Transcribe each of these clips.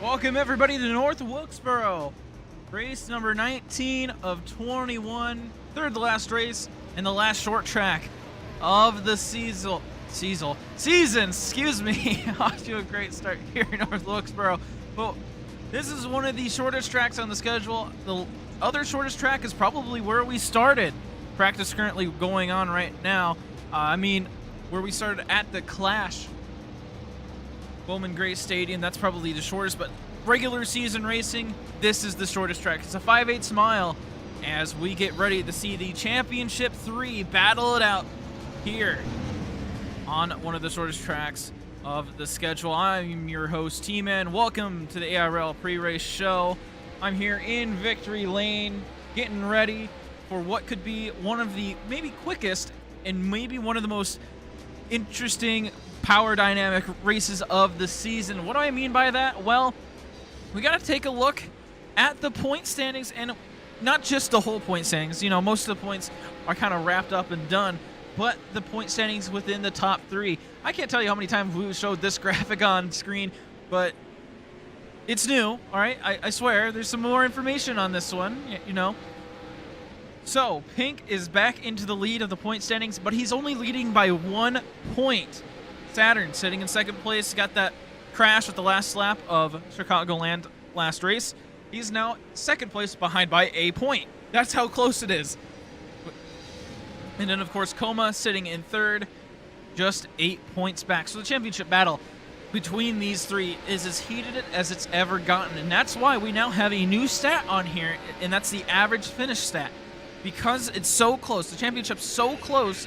Welcome everybody to North Wikesboro. Race number 19 of 21, third to last race and the last short track of the season. Excuse me. Off to a great start here in North Wikesboro. But this is one of the shortest tracks on the schedule. The other shortest track is probably where we started. Practice currently going on right now. Where we started at the Clash. Bowman Gray Stadium, that's probably the shortest, but regular season racing, this is the shortest track. It's a 5/8 mile as we get ready to see the Championship 3 battle it out here on one of the shortest tracks of the schedule. I'm your host, T-Man. Welcome to the AIRL pre-race show. I'm here in Victory Lane, getting ready for what could be one of the maybe quickest and maybe one of the most interesting power dynamic races of the season. What do I mean by that? Well, we got to take a look at the point standings, and not just the whole point standings. You know, most of the points are kind of wrapped up and done, but the point standings within the top three. I can't tell you how many times we showed this graphic on screen, but it's new, all right? I swear, there's some more information on this one, you know. So, Pink is back into the lead of the point standings, but he's only leading by 1 point. Saturn sitting in second place, got that crash with the last lap of Chicagoland last race. He's now second place behind by a point. That's how close it is. And then, of course, Coma sitting in third, just 8 points back. So the championship battle between these three is as heated as it's ever gotten. And that's why we now have a new stat on here, and that's the average finish stat. Because it's so close, the championship's so close,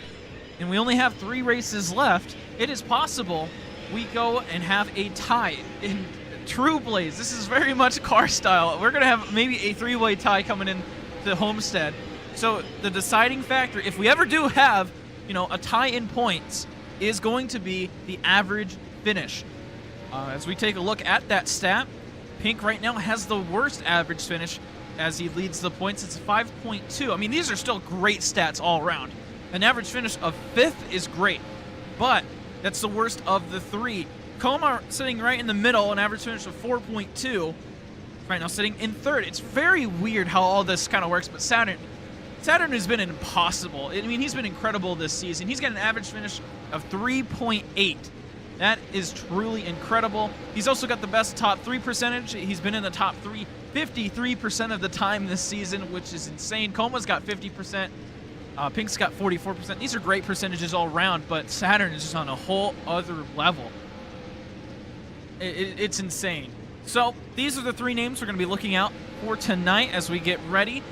and we only have 3 races left, it is possible we go and have a tie in True Blaze. This is very much car style. We're going to have maybe a 3-way tie coming in to Homestead. So the deciding factor, if we ever do have, you know, a tie in points, is going to be the average finish. As we take a look at that stat, Pink right now has the worst average finish as he leads the points. It's 5.2. I mean, these are still great stats all around. An average finish of 5th is great, but that's the worst of the 3. Coma sitting right in the middle, an average finish of 4.2. Right now sitting in third. It's very weird how all this kind of works, but Saturn has been impossible. I mean, he's been incredible this season. He's got an average finish of 3.8. That is truly incredible. He's also got the best top 3 percentage. He's been in the top 3 53% of the time this season, which is insane. Coma's got 50%. Pink's got 44%. These are great percentages all around, but Saturn is just on a whole other level. It's insane. So these are the 3 names we're going to be looking out for tonight as we get ready.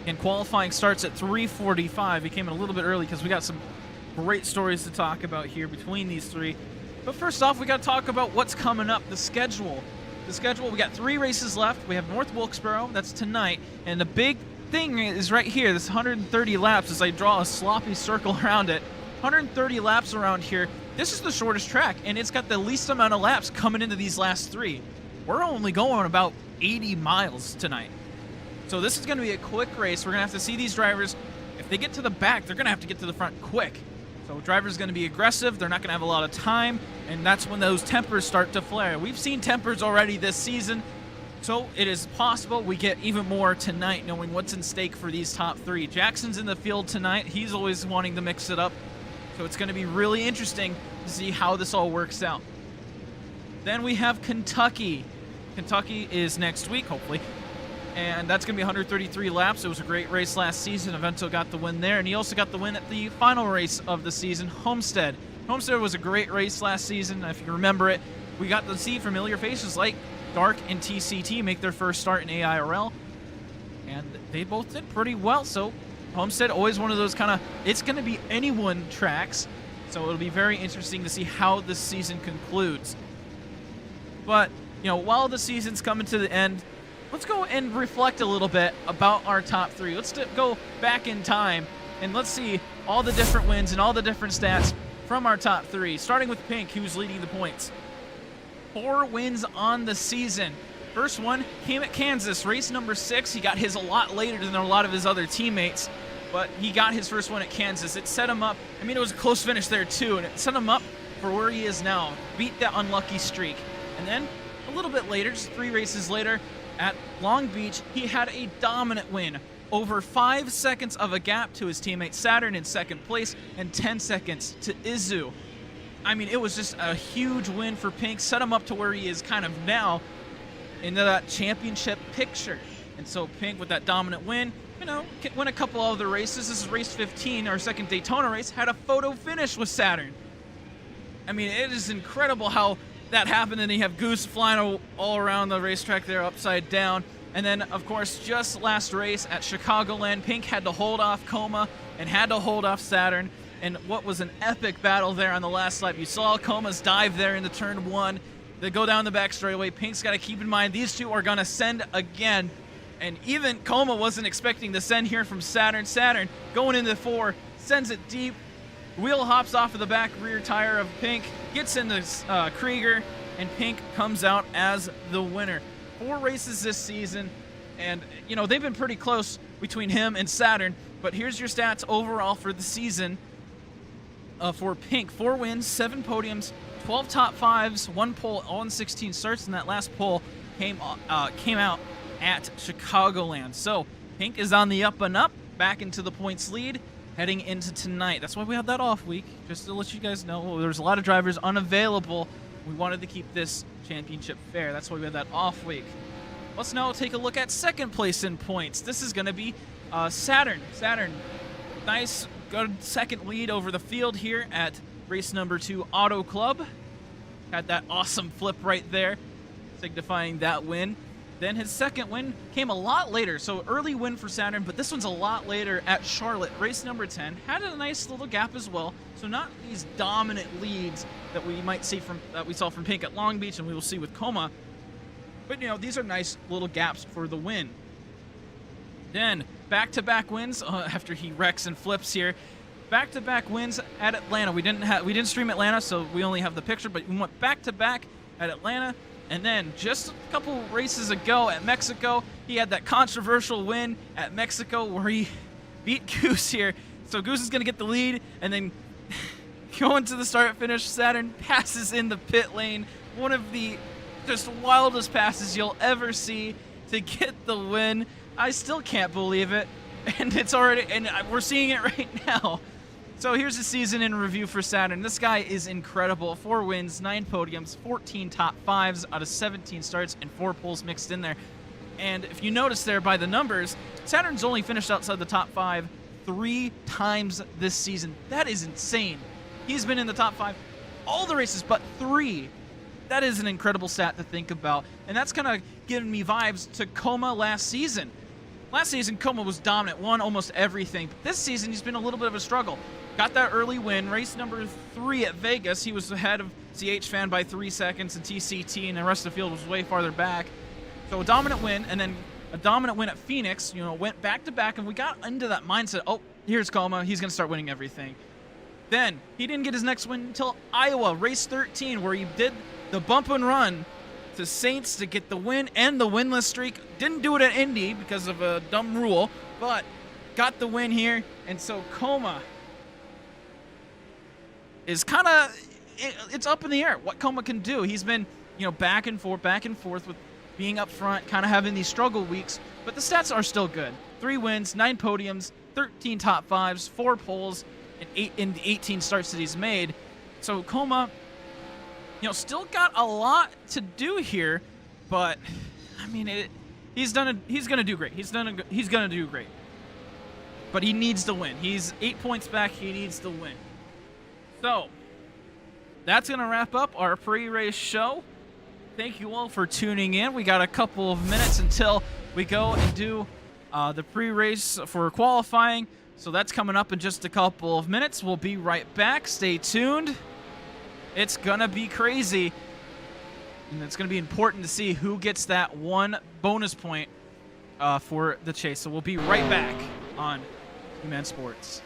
And qualifying starts at 3:45. We came in a little bit early because we got some great stories to talk about here between these 3. But first off, we got to talk about what's coming up, the schedule. The schedule, we got 3 races left. We have North Wikesboro, that's tonight. And the big thing is right here, this 130 laps, as I draw a sloppy circle around it. 130 laps around here. This is the shortest track, and it's got the least amount of laps coming into these last 3. We're only going about 80 miles tonight. So this is going to be a quick race. We're going to have to see these drivers. If they get to the back, they're going to have to get to the front quick. So drivers going to be aggressive. They're not going to have a lot of time, and that's when those tempers start to flare. We've seen tempers already this season. So it is possible we get even more tonight, knowing what's in stake for these top 3. Jackson's in the field tonight. He's always wanting to mix it up. So it's going to be really interesting to see how this all works out. Then we have Kentucky. Kentucky is next week, hopefully. And that's going to be 133 laps. It was a great race last season. Avento got the win there. And he also got the win at the final race of the season, Homestead. Homestead was a great race last season. If you remember it, we got to see familiar faces like Dark and TCT make their first start in AIRL, and they both did pretty well. So Homestead, always one of those kind of, it's going to be anyone tracks, so it'll be very interesting to see how this season concludes. But, you know, while the season's coming to the end, let's go and reflect a little bit about our top 3. Let's go back in time, and let's see all the different wins and all the different stats from our top 3, starting with Pink, who's leading the points. 4 wins on the season. First one came at Kansas, race number 6. He got his a lot later than a lot of his other teammates, but he got his first one at Kansas. It set him up. I mean, it was a close finish there too, and it set him up for where he is now. Beat that unlucky streak. And then a little bit later, just 3 races later, at Long Beach, he had a dominant win. Over 5 seconds of a gap to his teammate Saturn in second place and 10 seconds to Izu. I mean, it was just a huge win for Pink, set him up to where he is kind of now into that championship picture. And so Pink, with that dominant win, win a couple other races. This is race 15, our second Daytona race, had a photo finish with Saturn. I mean, it is incredible how that happened, and you have Goose flying all around the racetrack there upside down. And then, of course, just last race at Chicagoland, Pink had to hold off Coma and had to hold off Saturn. And what was an epic battle there on the last lap. You saw Coma's dive there into turn 1. They go down the back straightaway. Pink's got to keep in mind these two are going to send again. And even Coma wasn't expecting the send here from Saturn. Saturn going into 4, sends it deep. Wheel hops off of the back rear tire of Pink, gets into Krieger, and Pink comes out as the winner. 4 races this season, and they've been pretty close between him and Saturn. But here's your stats overall for the season for Pink: 4 wins, 7 podiums, 12 top 5s, 1 pole, all in 16 starts, and that last pole came out at Chicagoland. So Pink is on the up and up, back into the points lead, heading into tonight. That's why we had that off week, just to let you guys know. There's a lot of drivers unavailable. We wanted to keep this championship fair. That's why we had that off week. Let's now take a look at second place in points. This is going to be Saturn. Saturn, nice, good second lead over the field here at race number 2 Auto Club. Had that awesome flip right there, signifying that win. Then his second win came a lot later, so early win for Saturn, but this one's a lot later at Charlotte, race number 10. Had a nice little gap as well, so not these dominant leads that we might see that we saw from Pink at Long Beach, and we will see with Coma. But these are nice little gaps for the win. Then back-to-back wins after he wrecks and flips here. Back-to-back wins at Atlanta. We didn't stream Atlanta, so we only have the picture, but we went back-to-back at Atlanta. And then just a couple races ago at Mexico, he had that controversial win at Mexico where he beat Goose here. So Goose is going to get the lead, and then going to the start-finish, Saturn passes in the pit lane. One of the just wildest passes you'll ever see to get the win. I still can't believe it, and we're seeing it right now. So here's the season in review for Saturn. This guy is incredible. 4 wins, 9 podiums, 14 top 5s out of 17 starts, and 4 poles mixed in there. And if you notice there by the numbers, Saturn's only finished outside the top 5 3 times this season. That is insane. He's been in the top 5 all the races but 3. That is an incredible stat to think about. And that's kind of giving me vibes to Coma last season. Last season, Coma was dominant, won almost everything. But this season, he's been a little bit of a struggle. Got that early win, race number 3 at Vegas. He was ahead of CH Fan by 3 seconds and TCT, and the rest of the field was way farther back. So a dominant win, and then a dominant win at Phoenix. Went back-to-back, and we got into that mindset, oh, here's Coma. He's going to start winning everything. Then he didn't get his next win until Iowa, race 13, where he did the bump and run to Saints to get the win and the winless streak. Didn't do it at Indy because of a dumb rule, but got the win here. And so Coma is kind of, it's up in the air what Coma can do. He's been, back and forth with being up front, kind of having these struggle weeks, but the stats are still good. 3 wins, 9 podiums, 13 top 5s, 4 poles, and 18 starts that he's made. So Coma, still got a lot to do here, but I mean, he's going to do great. He's going to do great. But he needs to win. He's 8 points back. He needs to win. So that's going to wrap up our pre-race show. Thank you all for tuning in. We got a couple of minutes until we go and do the pre-race for qualifying. So that's coming up in just a couple of minutes. We'll be right back. Stay tuned. It's going to be crazy. And it's going to be important to see who gets that 1 bonus point for the chase. So we'll be right back on Human Sports.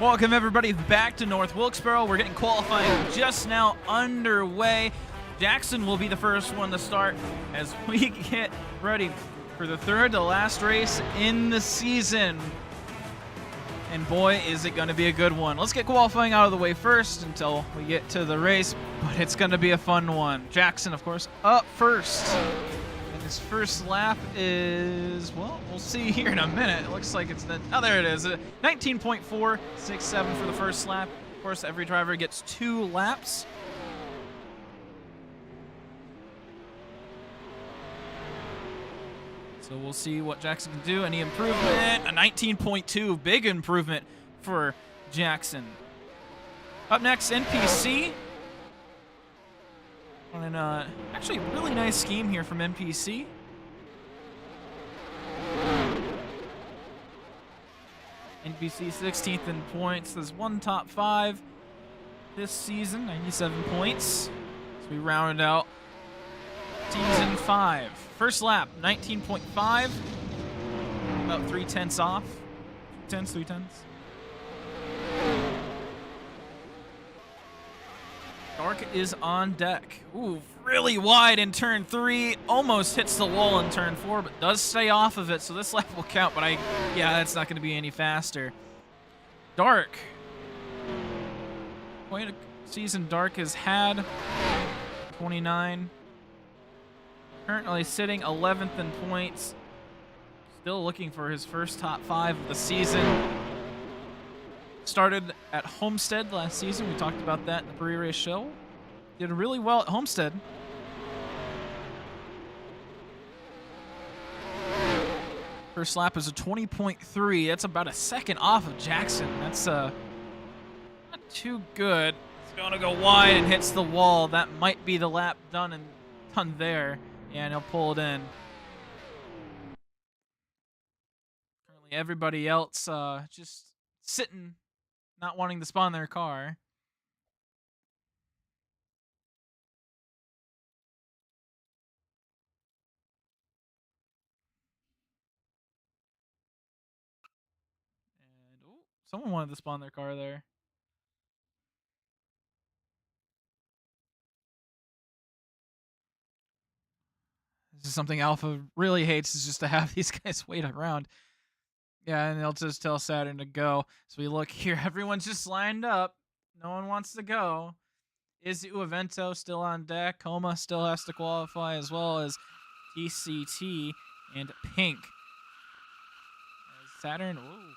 Welcome everybody back to North Wilkesboro. We're getting qualifying just now underway. Jackson will be the first one to start as we get ready for the third to last race in the season. And boy, is it going to be a good one. Let's get qualifying out of the way first until we get to the race, but it's going to be a fun one. Jackson, of course, up first. And his first lap is, well, we'll see here in a minute. It looks like it's the, oh, there it is. 19.467 for the first lap. Of course, every driver gets 2 laps. So we'll see what Jackson can do. Any improvement? A 19.2, big improvement for Jackson. Up next, NPC. And actually, a really nice scheme here from NPC. NPC 16th in points. There's 1 top 5 this season, 97 points. So we rounded out season 5. First lap, 19.5. About 3/10 off. 2/10, 3/10. Dark is on deck. Ooh, really wide in turn 3. Almost hits the wall in turn 4, but does stay off of it, so this lap will count, but yeah, that's not going to be any faster. Dark. Quite a season Dark has had. 29. Currently sitting 11th in points. Still looking for his first top 5 of the season. Started at Homestead last season. We talked about that in the pre-race show. Did really well at Homestead. First lap is a 20.3. That's about a second off of Jackson. That's not too good. It's going to go wide and hits the wall. That might be the lap done there. Yeah, and he'll pull it in. Currently, everybody else just sitting, not wanting to spawn their car. And, oh, someone wanted to spawn their car there. This is something Alpha really hates, is just to have these guys wait around. Yeah, and they'll just tell Saturn to go. So we look here. Everyone's just lined up. No one wants to go. Izu Evento still on deck. Coma still has to qualify, as well as TCT and Pink. As Saturn, whoa.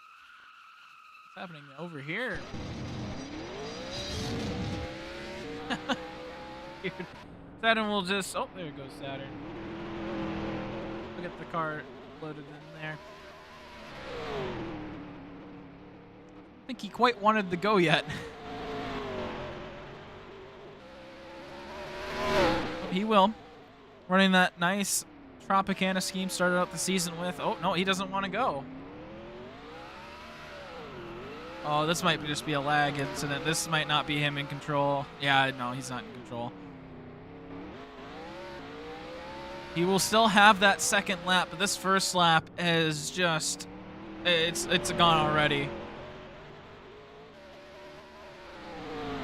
What's happening over here? Saturn will just, oh, there goes Saturn. We'll get the car loaded in there. I think he quite wanted to go yet. He will. Running that nice Tropicana scheme started out the season with. Oh, no, he doesn't want to go. Oh, this might just be a lag incident. This might not be him in control. Yeah, no, he's not in control. He will still have that second lap, but this first lap is just, it's gone already.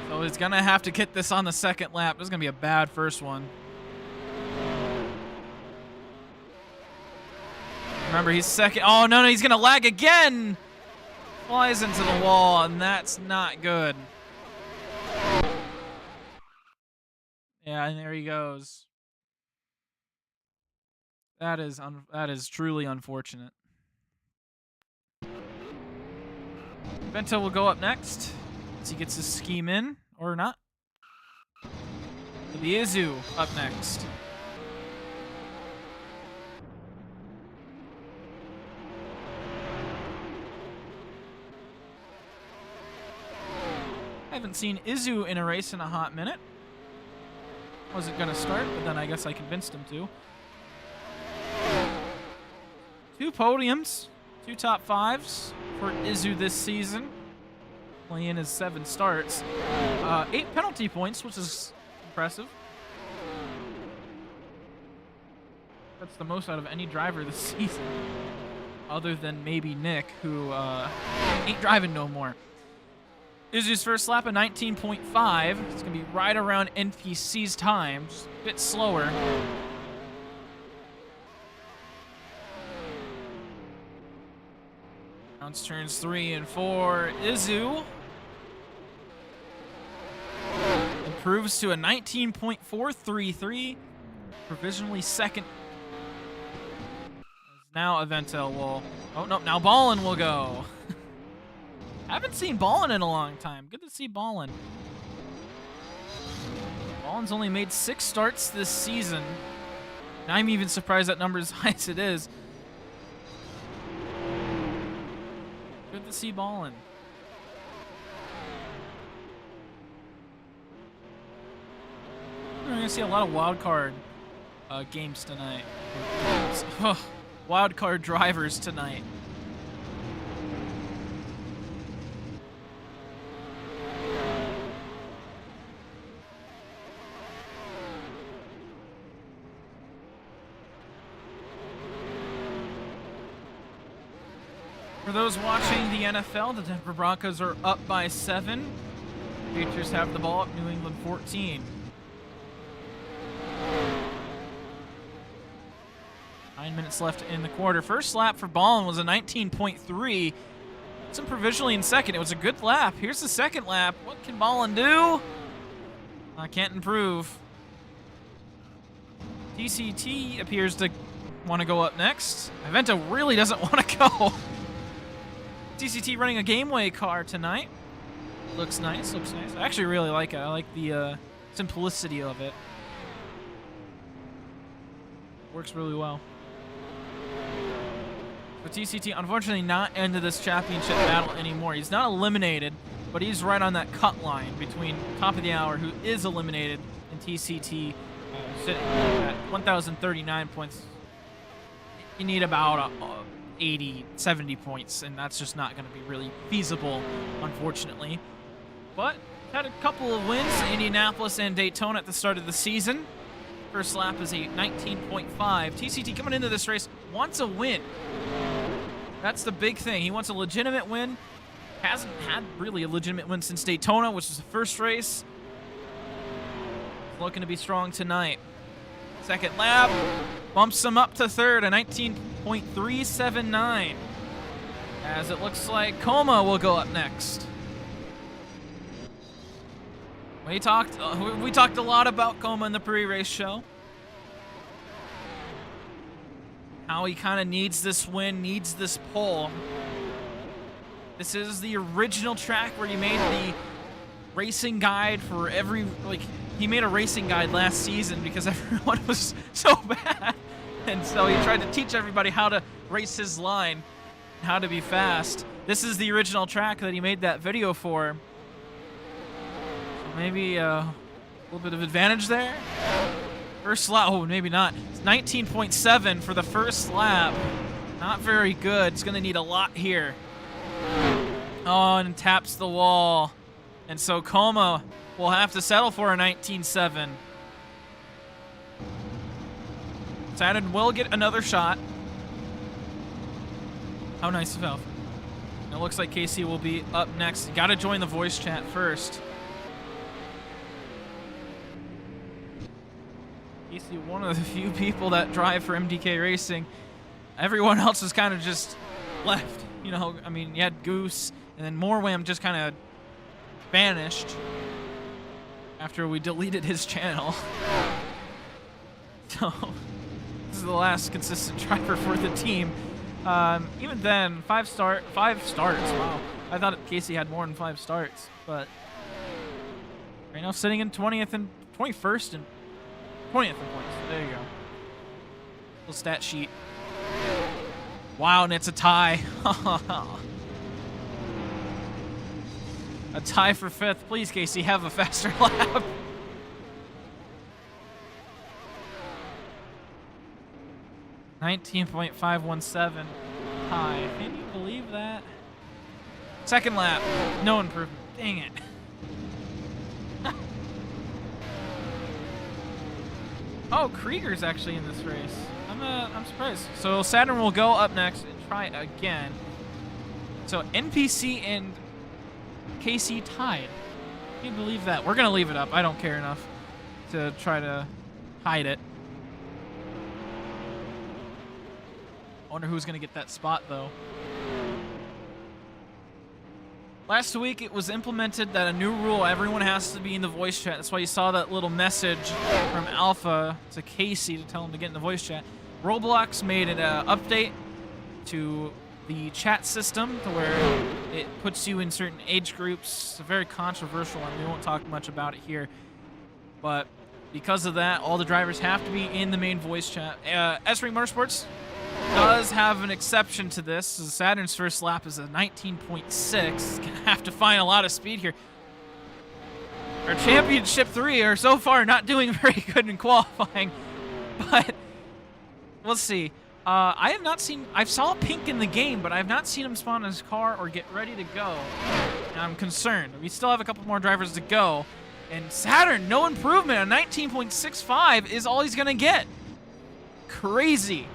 So he's going to have to get this on the second lap. This is going to be a bad first one. Remember, he's second. Oh, no, he's going to lag again. Flies into the wall, and that's not good. Yeah, and there he goes. That is truly unfortunate. Bento will go up next as he gets his scheme in, or not. The Izu up next. I haven't seen Izu in a race in a hot minute. Wasn't gonna start, but then I guess I convinced him to. 2 podiums, 2 top 5s for Izu this season. Only in his 7 starts. 8 penalty points, which is impressive. That's the most out of any driver this season, other than maybe Nick, who ain't driving no more. Izzy's first lap of 19.5. It's going to be right around NPC's time. Just a bit slower. Rounds turns 3 and 4. Izzy improves to a 19.433. Provisionally second. Now Aventel will... Oh, no. Now Ballin will go. Haven't seen Ballin in a long time. Good to see Ballin. Ballin's only made 6 starts this season. And I'm even surprised that number is as high as it is. Good to see Ballin. We're going to see a lot of wild card games tonight. Wild card drivers tonight. For those watching the NFL, the Denver Broncos are up by 7. Patriots have the ball up, New England 14. 9 minutes left in the quarter. First lap for Ballin was a 19.3. It's in provisionally in second. It was a good lap. Here's the second lap. What can Ballin do? I can't improve. TCT appears to want to go up next. Aventa really doesn't want to go. TCT running a Gameway car tonight. Looks nice, looks nice. I actually really like it. I like the simplicity of it. Works really well. But TCT, unfortunately, not into this championship battle anymore. He's not eliminated, but he's right on that cut line between top of the hour, who is eliminated, and TCT sitting at 1,039 points. You need about 80, 70 points, and that's just not going to be really feasible, unfortunately. But had a couple of wins, Indianapolis and Daytona at the start of the season. First lap is a 19.5. TCT coming into this race wants a win. That's the big thing. He wants a legitimate win. Hasn't had really a legitimate win since Daytona, which was the first race. He's looking to be strong tonight. Second lap bumps him up to third, a 19.379. As it looks like Coma will go up next. We talked a lot about Coma in the pre-race show. How he kind of needs this win, needs this pole. This is the original track where he made the racing guide for every, he made a racing guide last season because everyone was so bad. And so he tried to teach everybody how to race his line, how to be fast. This is the original track that he made that video for. So maybe a little bit of advantage there. First lap, oh, maybe not. It's 19.7 for the first lap. Not very good. It's going to need a lot here. Oh, and taps the wall. And so Coma will have to settle for a 19.7. Saturn will get another shot. How nice of Alpha. It looks like Casey will be up next. You got to join the voice chat first. Casey, one of the few people that drive for MDK Racing. Everyone else is kind of just left. You know, I mean, you had Goose, and then Morwam just kind of vanished after we deleted his channel. So, this is the last consistent driver for the team. Even then, 5 starts. Wow, I thought Casey had more than 5 starts, but right now sitting in 20th and 21st and 20th in points. There you go. Little stat sheet. Wow, and it's a tie. A tie for 5th. Please, Casey, have a faster lap. .517 tie. Can you believe that? Second lap. No improvement. Dang it. Oh, Krieger's actually in this race. I'm surprised. So Saturn will go up next and try again. So NPC and Casey tied. Can you believe that? We're going to leave it up. I don't care enough to try to hide it. I wonder who's going to get that spot, though. Last week, it was implemented that a new rule, everyone has to be in the voice chat. That's why you saw that little message from Alpha to Casey to tell him to get in the voice chat. Roblox made an update to the chat system to where it puts you in certain age groups. It's very controversial, and we won't talk much about it here. But because of that, all the drivers have to be in the main voice chat. S-Ring Motorsports does have an exception to this. Saturn's first lap is a 19.6. Gonna have to find a lot of speed here. Our Championship 3 are so far not doing very good in qualifying, but we'll see. I have not seen... I saw Pink in the game, but I have not seen him spawn in his car or get ready to go. And I'm concerned. We still have a couple more drivers to go. And Saturn, no improvement. A 19.65 is all he's going to get. Crazy.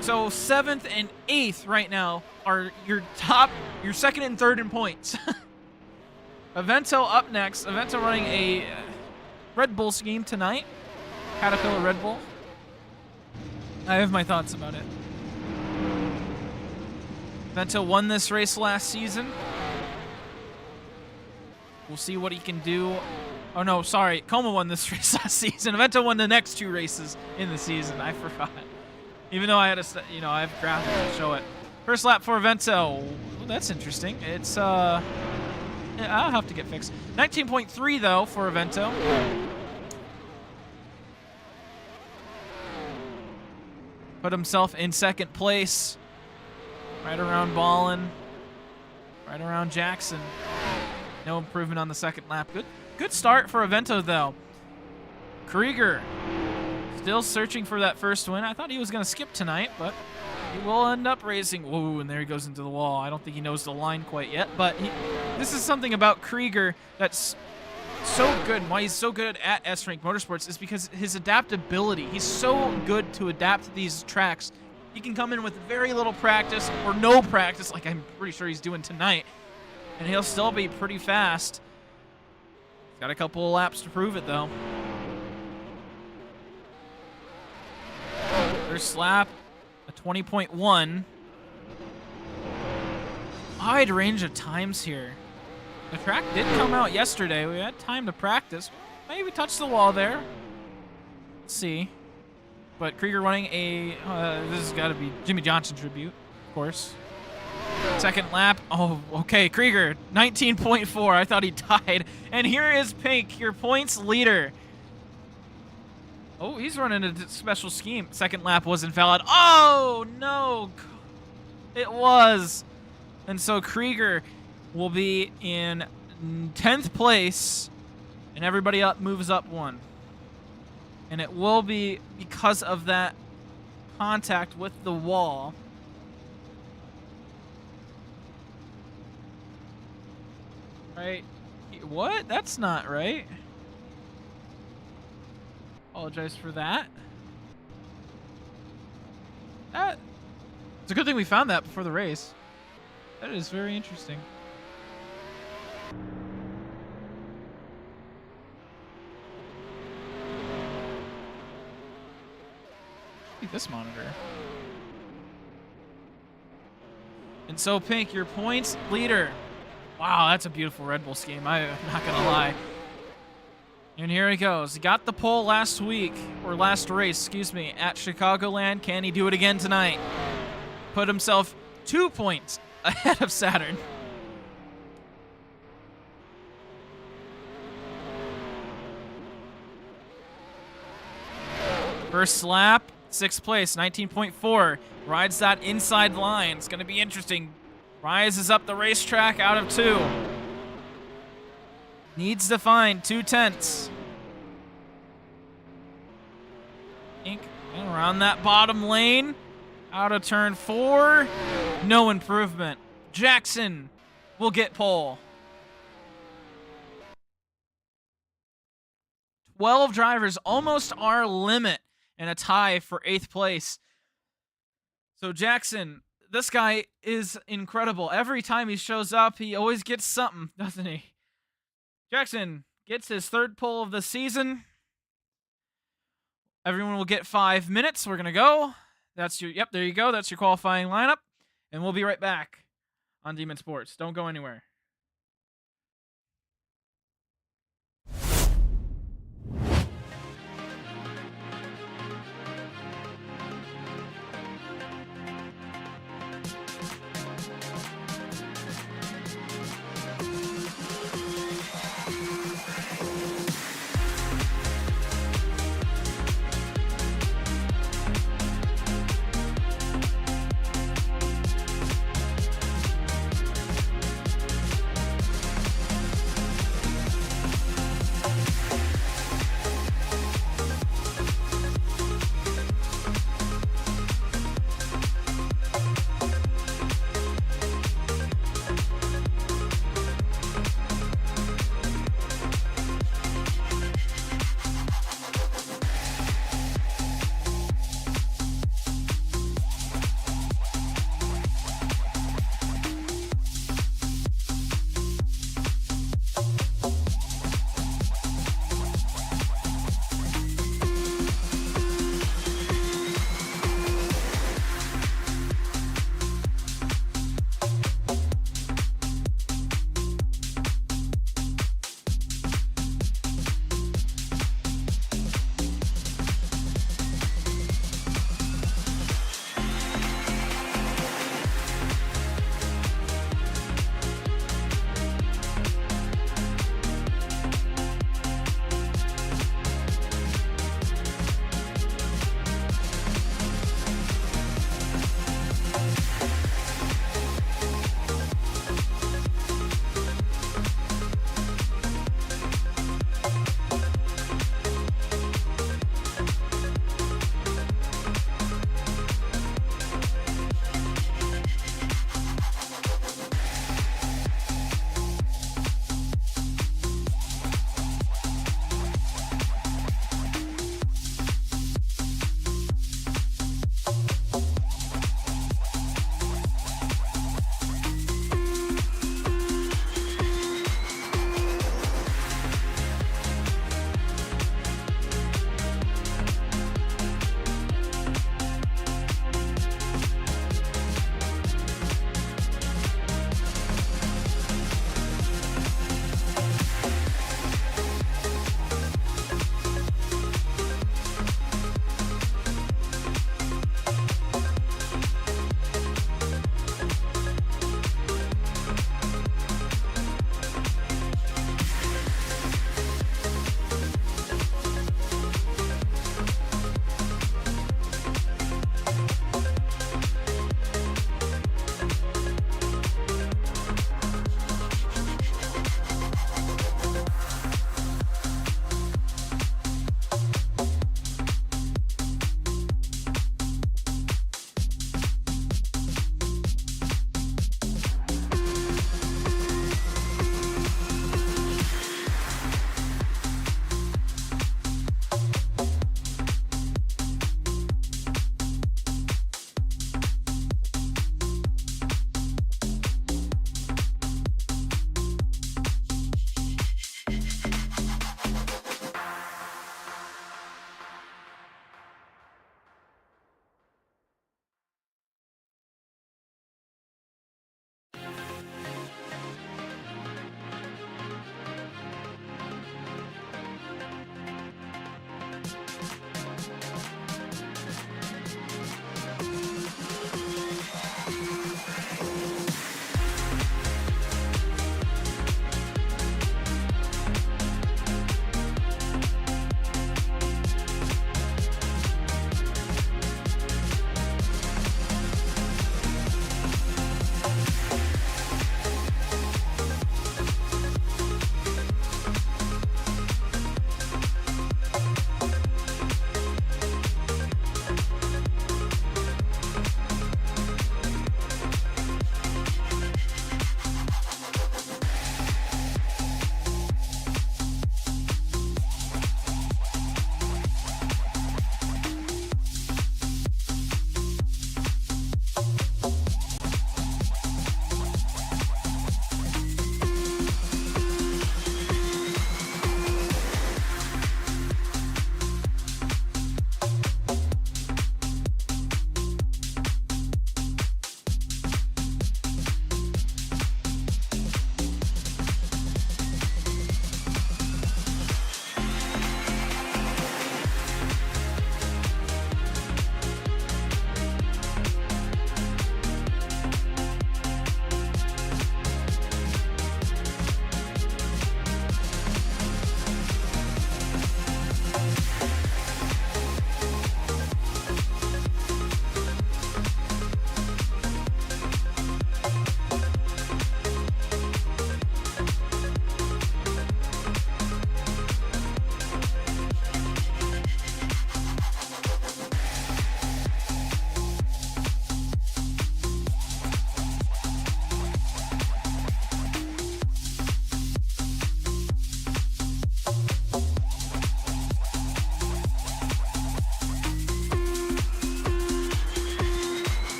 So 7th and 8th right now are your second and third in points. Avento up next. Avento running a Red Bull scheme tonight. Caterpillar Red Bull. I have my thoughts about it. Avento won this race last season. We'll see what he can do. Oh no, sorry. Coma won this race last season. Avento won the next 2 races in the season. I forgot. Even though I had I have graphics to show it. First lap for Avento. Ooh, that's interesting. It's yeah, I'll have to get fixed. 19.3 though for Avento. Put himself in second place. Right around Ballin. Right around Jackson. No improvement on the second lap. Good start for Avento though. Krieger still searching for that first win. I thought he was going to skip tonight, but he will end up racing. Whoa, and there he goes into the wall. I don't think he knows the line quite yet, but this is something about Krieger that's so good, and why he's so good at S-Rank Motorsports is because his adaptability. He's so good to adapt to these tracks. He can come in with very little practice or no practice, like I'm pretty sure he's doing tonight, and he'll still be pretty fast. He's got a couple of laps to prove it, though. First lap, a 20.1. Wide range of times here. The track did come out yesterday. We had time to practice. Maybe touch the wall there. Let's see. But Krieger running a... this has got to be Jimmy Johnson tribute, of course. Second lap. Oh, okay. Krieger, 19.4. I thought he died. And here is Pink, your points leader. Oh, he's running a special scheme. Second lap was invalid. Oh, no. It was. And so Krieger will be in 10th place, and everybody up moves up 1. And it will be because of that contact with the wall. Right? What? That's not right. Apologize for that. It's a good thing we found that before the race. That is very interesting. This monitor. And so Pink, your points leader. Wow, that's a beautiful Red Bull scheme. I'm not gonna lie. And here he goes. He got the pole last week, or last race, excuse me, at Chicagoland. Can he do it again tonight? Put himself 2 points ahead of Saturn. First lap, 6th place, 19.4. Rides that inside line. It's going to be interesting. Rises up the racetrack out of 2. Needs to find 2/10. Ink around that bottom lane. Out of turn 4. No improvement. Jackson will get pole. 12 drivers, almost our limit, and a tie for 8th place. So Jackson, this guy is incredible. Every time he shows up, he always gets something, doesn't he? Jackson gets his third pole of the season. Everyone will get 5 minutes. We're going to go. That's your, yep, there you go. That's your qualifying lineup. And we'll be right back on Demon Sports. Don't go anywhere.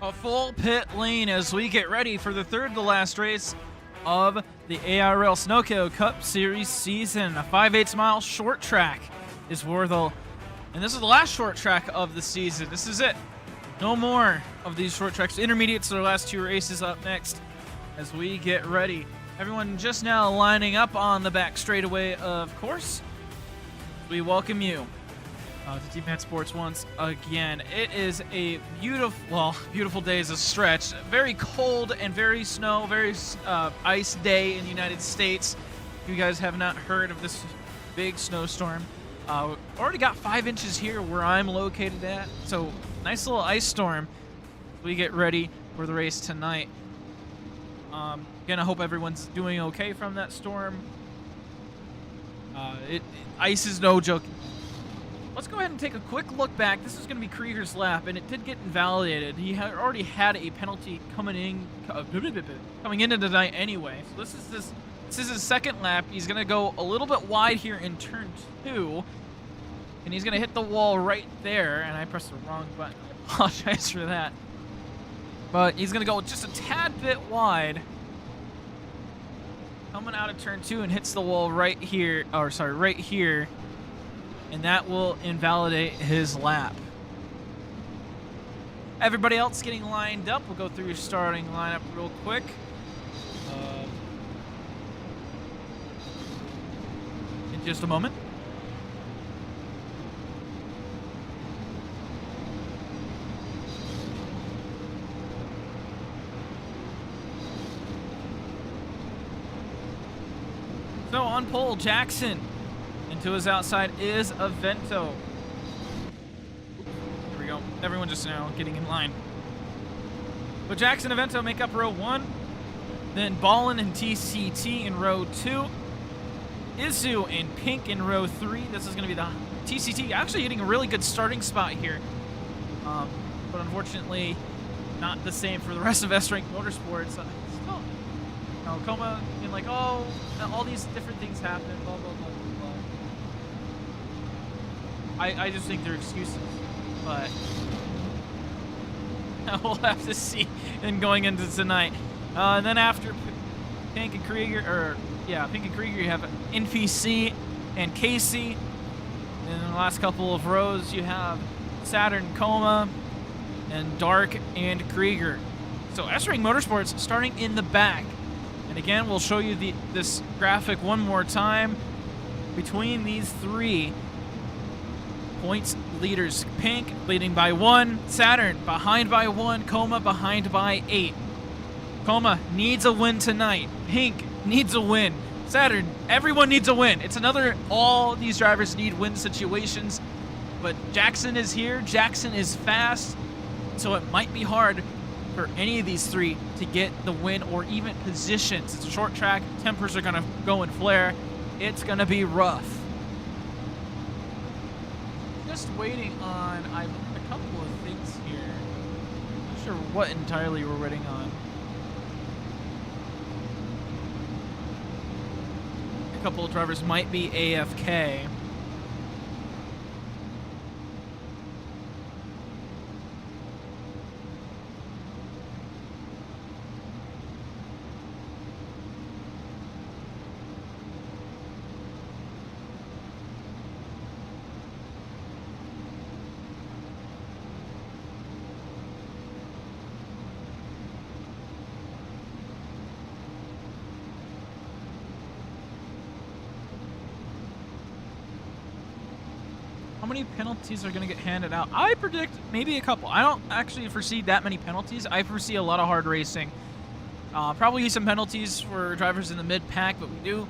A full pit lane as we get ready for the third to last race of the AIRL Sunoco Cup Series season. A 5/8 mile short track is Worthel. And this is the last short track of the season. This is it. No more of these short tracks. Intermediates are the last two races up next as we get ready. Everyone just now lining up on the back straightaway, of course. We welcome you to Team Matt Sports once again. It is a beautiful day is a stretch. Very cold and very ice day in the United States. If you guys have not heard of this big snowstorm, already got 5 inches here where I'm located at. So nice little ice storm. We get ready for the race tonight. Again, I hope everyone's doing okay from that storm. Ice is no joke. Let's go ahead and take a quick look back. This is going to be Krieger's lap, and it did get invalidated. He had already had a penalty coming into tonight anyway. So this is his second lap. He's going to go a little bit wide here in turn 2, and he's going to hit the wall right there. And I pressed the wrong button. I apologize for that. But he's going to go just a tad bit wide, coming out of turn 2, and hits the wall right here. Right here. And that will invalidate his lap. Everybody else getting lined up. We'll go through your starting lineup real quick. In just a moment. So on pole, Jackson. To his outside is Avento. There we go. Everyone just now getting in line. But Jackson and Avento make up row 1. Then Ballin and TCT in row 2. Izu and Pink in row 3. This is going to be the TCT actually getting a really good starting spot here. But unfortunately, not the same for the rest of S-Rank Motorsports. Still, Coma and like, oh, all these different things happen, blah, blah, blah. I just think they're excuses, but we'll have to see in going into tonight. And then after Pink and Krieger, you have NPC and Casey. And in the last couple of rows, you have Saturn, Coma, and Dark and Krieger. So S-Ring Motorsports starting in the back. And again, we'll show you this graphic one more time. Between these three points leaders, Pink leading by 1, Saturn behind by 1, Coma behind by 8. Coma needs a win tonight. Pink needs a win. Saturn, everyone needs a win. It's another all these drivers need win situations. But Jackson is here. Jackson is fast. So it might be hard for any of these three to get the win or even positions. It's a short track. Tempers are going to go and flare. It's going to be rough. Just waiting on a couple of things here. Not sure what entirely we're waiting on. A couple of drivers might be AFK. How many penalties are going to get handed out? I predict maybe a couple. I don't actually foresee that many penalties. I foresee a lot of hard racing. Probably some penalties for drivers in the mid-pack, but we do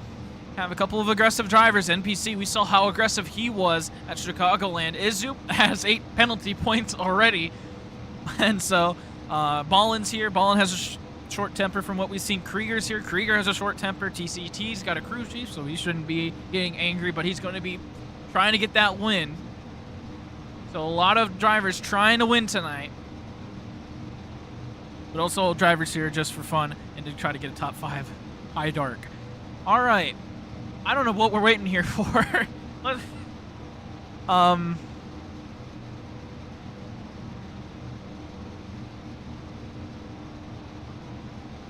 have a couple of aggressive drivers. NPC, we saw how aggressive he was at Chicagoland. Izu has 8 penalty points already. And so Ballin's here. Ballin has a short temper from what we've seen. Krieger's here. Krieger has a short temper. TCT's got a crew chief, so he shouldn't be getting angry, but he's going to be trying to get that win. So a lot of drivers trying to win tonight. But also drivers here just for fun and to try to get a top 5 high dark. All right. I don't know what we're waiting here for.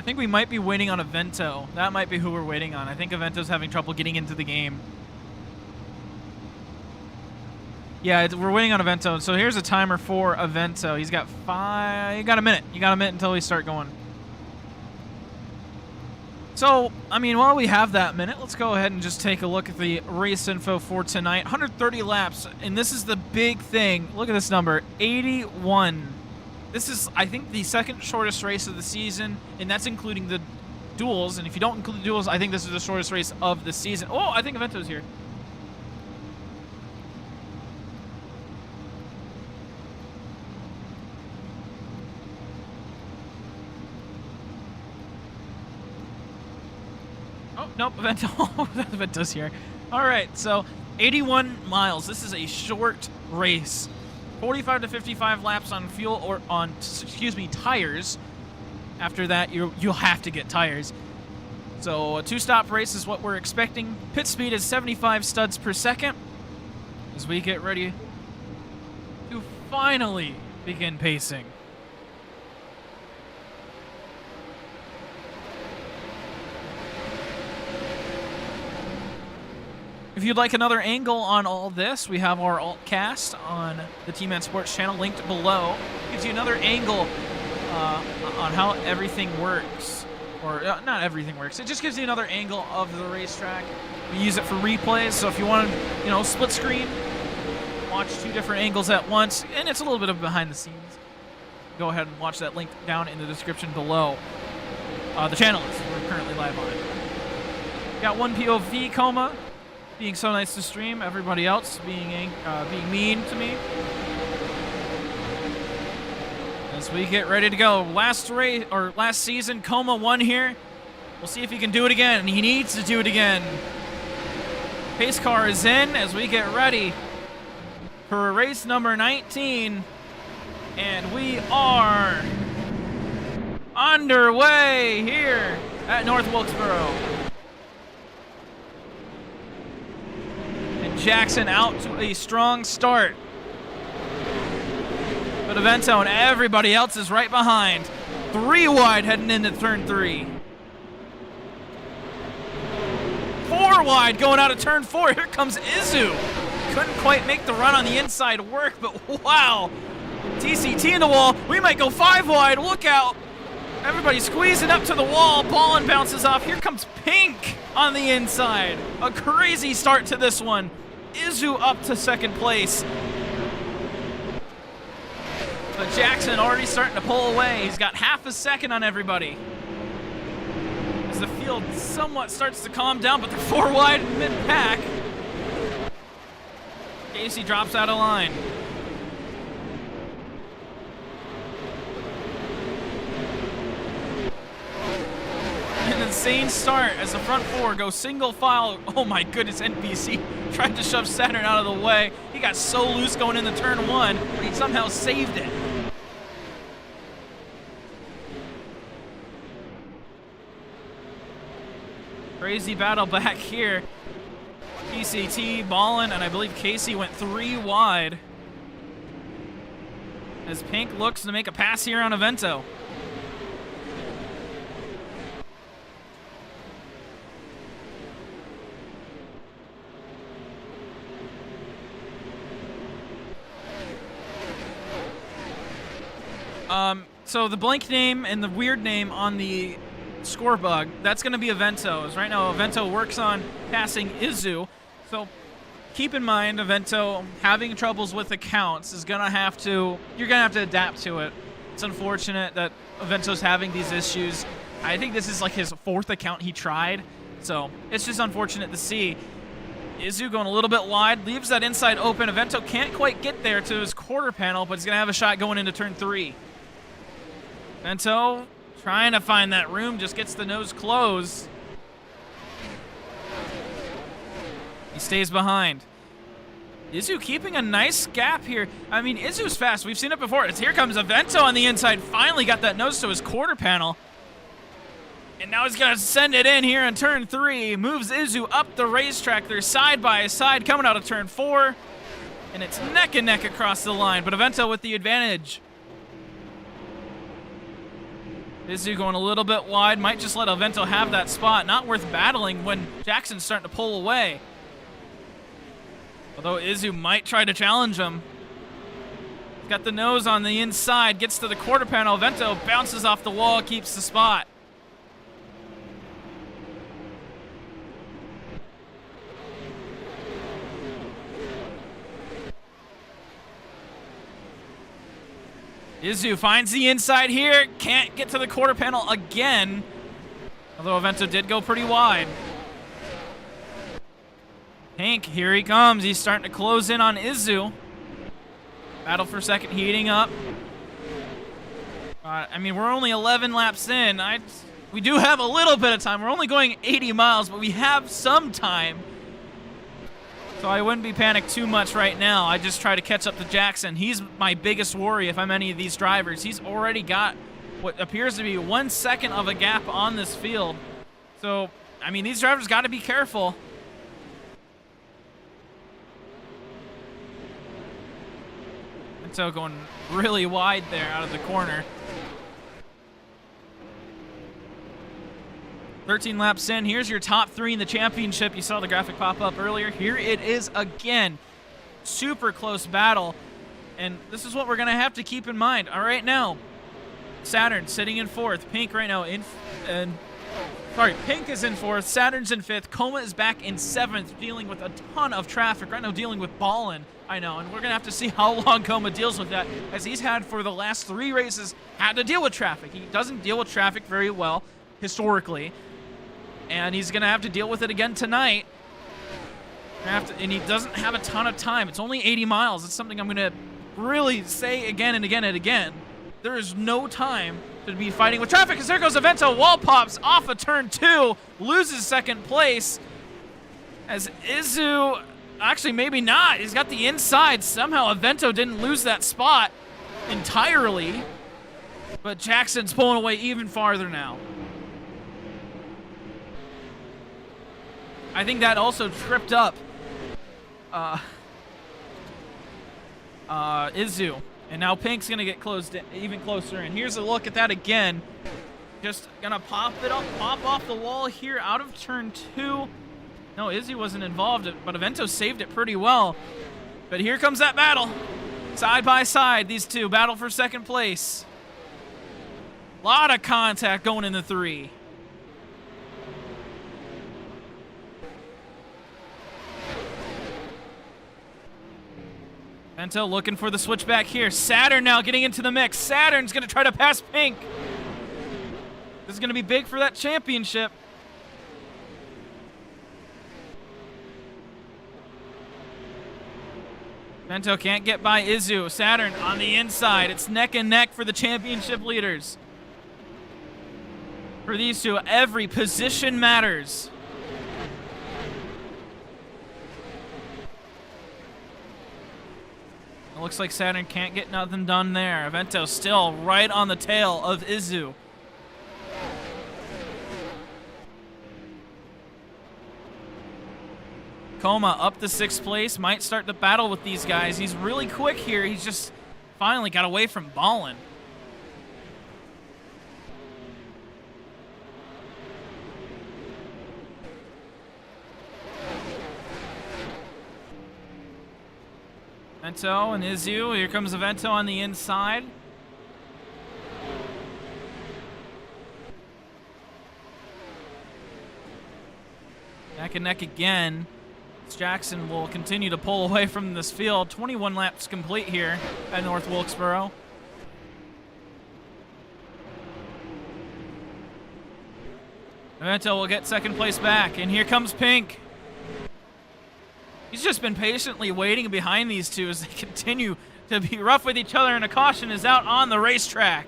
think we might be waiting on Avento. That might be who we're waiting on. I think Avento's having trouble getting into the game. Yeah, we're waiting on Avento. So here's a timer for Avento. He's got you got a minute. You got a minute until we start going. So, I mean, while we have that minute, let's go ahead and just take a look at the race info for tonight. 130 laps, and this is the big thing. Look at this number, 81. This is, I think, the second shortest race of the season, and that's including the duels. And if you don't include the duels, I think this is the shortest race of the season. Oh, I think Avento's here. Oh, nope, Avento's here. All right, so 81 miles. This is a short race. 45 to 55 laps on fuel or on, tires. After that, you'll have to get tires. So a two-stop race is what we're expecting. Pit speed is 75 studs per second as we get ready to finally begin pacing. If you'd like another angle on all this, we have our alt cast on the T-Man Sports channel linked below. Gives you another angle on how everything works. Or not everything works. It just gives you another angle of the racetrack. We use it for replays, so if you want to, split screen, watch two different angles at once, and it's a little bit of behind the scenes. Go ahead and watch that link down in the description below. The channel is we're currently live on it. Got one POV, Coma. Being so nice to stream, everybody else being mean to me. As we get ready to go, last season, Coma won here. We'll see if he can do it again. He needs to do it again. Pace car is in as we get ready for race number 19, and we are underway here at North Wilkesboro. Jackson out to a strong start. But Avento and everybody else is right behind. 3 wide heading into turn 3. 4 wide going out of turn 4. Here comes Izu. Couldn't quite make the run on the inside work, but wow. TCT in the wall. We might go 5 wide. Look out. Everybody squeezing up to the wall. Ballin bounces off. Here comes Pink on the inside. A crazy start to this one. Izu up to second place. But Jackson already starting to pull away. He's got half a second on everybody. As the field somewhat starts to calm down, but they're 4 wide mid-pack. Casey drops out of line. An insane start as the front 4 go single file. Oh my goodness, NPC tried to shove Saturn out of the way. He got so loose going into turn 1, but he somehow saved it. Crazy battle back here. PCT, Ballin, and I believe Casey went 3 wide. As Pink looks to make a pass here on Avento. So the blank name and the weird name on the score bug, that's going to be Avento. As right now, Avento works on passing Izu. So keep in mind, Avento having troubles with accounts is going to have to, you're going to have to adapt to it. It's unfortunate that Avento's having these issues. I think this is like his 4th account he tried. So it's just unfortunate to see. Izu going a little bit wide, leaves that inside open. Avento can't quite get there to his quarter panel, but he's going to have a shot going into turn 3. Avento trying to find that room, just gets the nose closed. He stays behind. Izu keeping a nice gap here. I mean, Izu's fast. We've seen it before. Here comes Avento on the inside. Finally got that nose to his quarter panel. And now he's going to send it in here in turn 3. Moves Izu up the racetrack. They're side by side coming out of turn 4. And it's neck and neck across the line. But Avento with the advantage. Izzu going a little bit wide. Might just let Avento have that spot. Not worth battling when Jackson's starting to pull away. Although Izzu might try to challenge him. He's got the nose on the inside. Gets to the quarter panel. Avento bounces off the wall. Keeps the spot. Izzu finds the inside here. Can't get to the quarter panel again. Although Avento did go pretty wide. Pink, here he comes. He's starting to close in on Izzu. Battle for second heating up. I mean, we're only 11 laps in. We do have a little bit of time. We're only going 80 miles, but we have some time. So I wouldn't be panicked too much right now. I just try to catch up to Jackson. He's my biggest worry if I'm any of these drivers. He's already got what appears to be 1 second of a gap on this field. So, I mean, these drivers got to be careful. And so going really wide there out of the corner. 13 laps in. Here's your top 3 in the championship. You saw the graphic pop up earlier. Here it is again. Super close battle. And this is what we're going to have to keep in mind. All right, now, Saturn sitting in 4th. Pink right now Pink is in 4th. Saturn's in 5th. Coma is back in 7th, dealing with a ton of traffic. Right now, dealing with Ballin. I know, and we're going to have to see how long Coma deals with that, as he's had for the last 3 races, had to deal with traffic. He doesn't deal with traffic very well, historically. And he's going to have to deal with it again tonight. And he doesn't have a ton of time. It's only 80 miles. It's something I'm going to really say again and again and again. There is no time to be fighting with traffic, because there goes Avento. Wall pops off of turn 2. Loses second place. As Izzu, actually maybe not. He's got the inside. Somehow Avento didn't lose that spot entirely. But Jackson's pulling away even farther now. I think that also tripped up Izzu. And now Pink's going to get closed in, even closer. And here's a look at that again. Just going to pop off the wall here out of turn 2. No, Izzy wasn't involved, but Avento saved it pretty well. But here comes that battle. Side by side, these two battle for second place. A lot of contact going in the 3. Avento looking for the switchback here. Saturn now getting into the mix. Saturn's going to try to pass Pink. This is going to be big for that championship. Avento can't get by Izzu. Saturn on the inside. It's neck and neck for the championship leaders. For these two, every position matters. It looks like Saturn can't get nothing done there. Avento still right on the tail of Izzu. Coma up to 6th place. Might start to battle with these guys. He's really quick here. He's just finally got away from Ballin. Avento and Izzu. Here comes Avento on the inside. Neck and neck again. Jackson will continue to pull away from this field. 21 laps complete here at North Wilkesboro. Avento will get second place back, and here comes Pink. He's just been patiently waiting behind these two as they continue to be rough with each other, and a caution is out on the racetrack.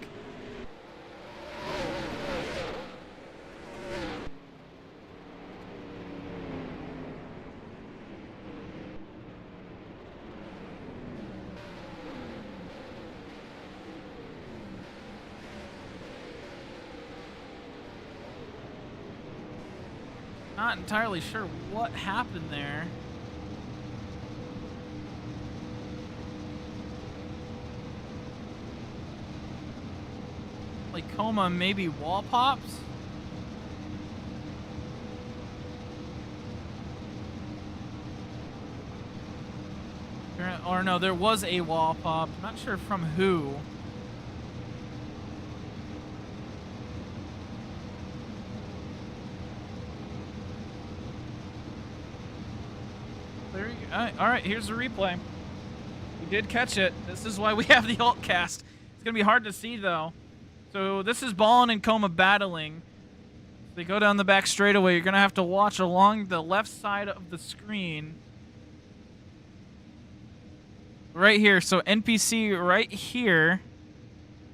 Not entirely sure what happened there. like Coma, maybe wall pops. Or no, there was a wall pop. I'm not sure from who. There you go. All right, here's the replay. We did catch it. This is why we have the alt cast. It's gonna be hard to see though. So this is Ballin and Coma battling. They go down the back straightaway. You're gonna have to watch along the left side of the screen. Right here, so NPC right here.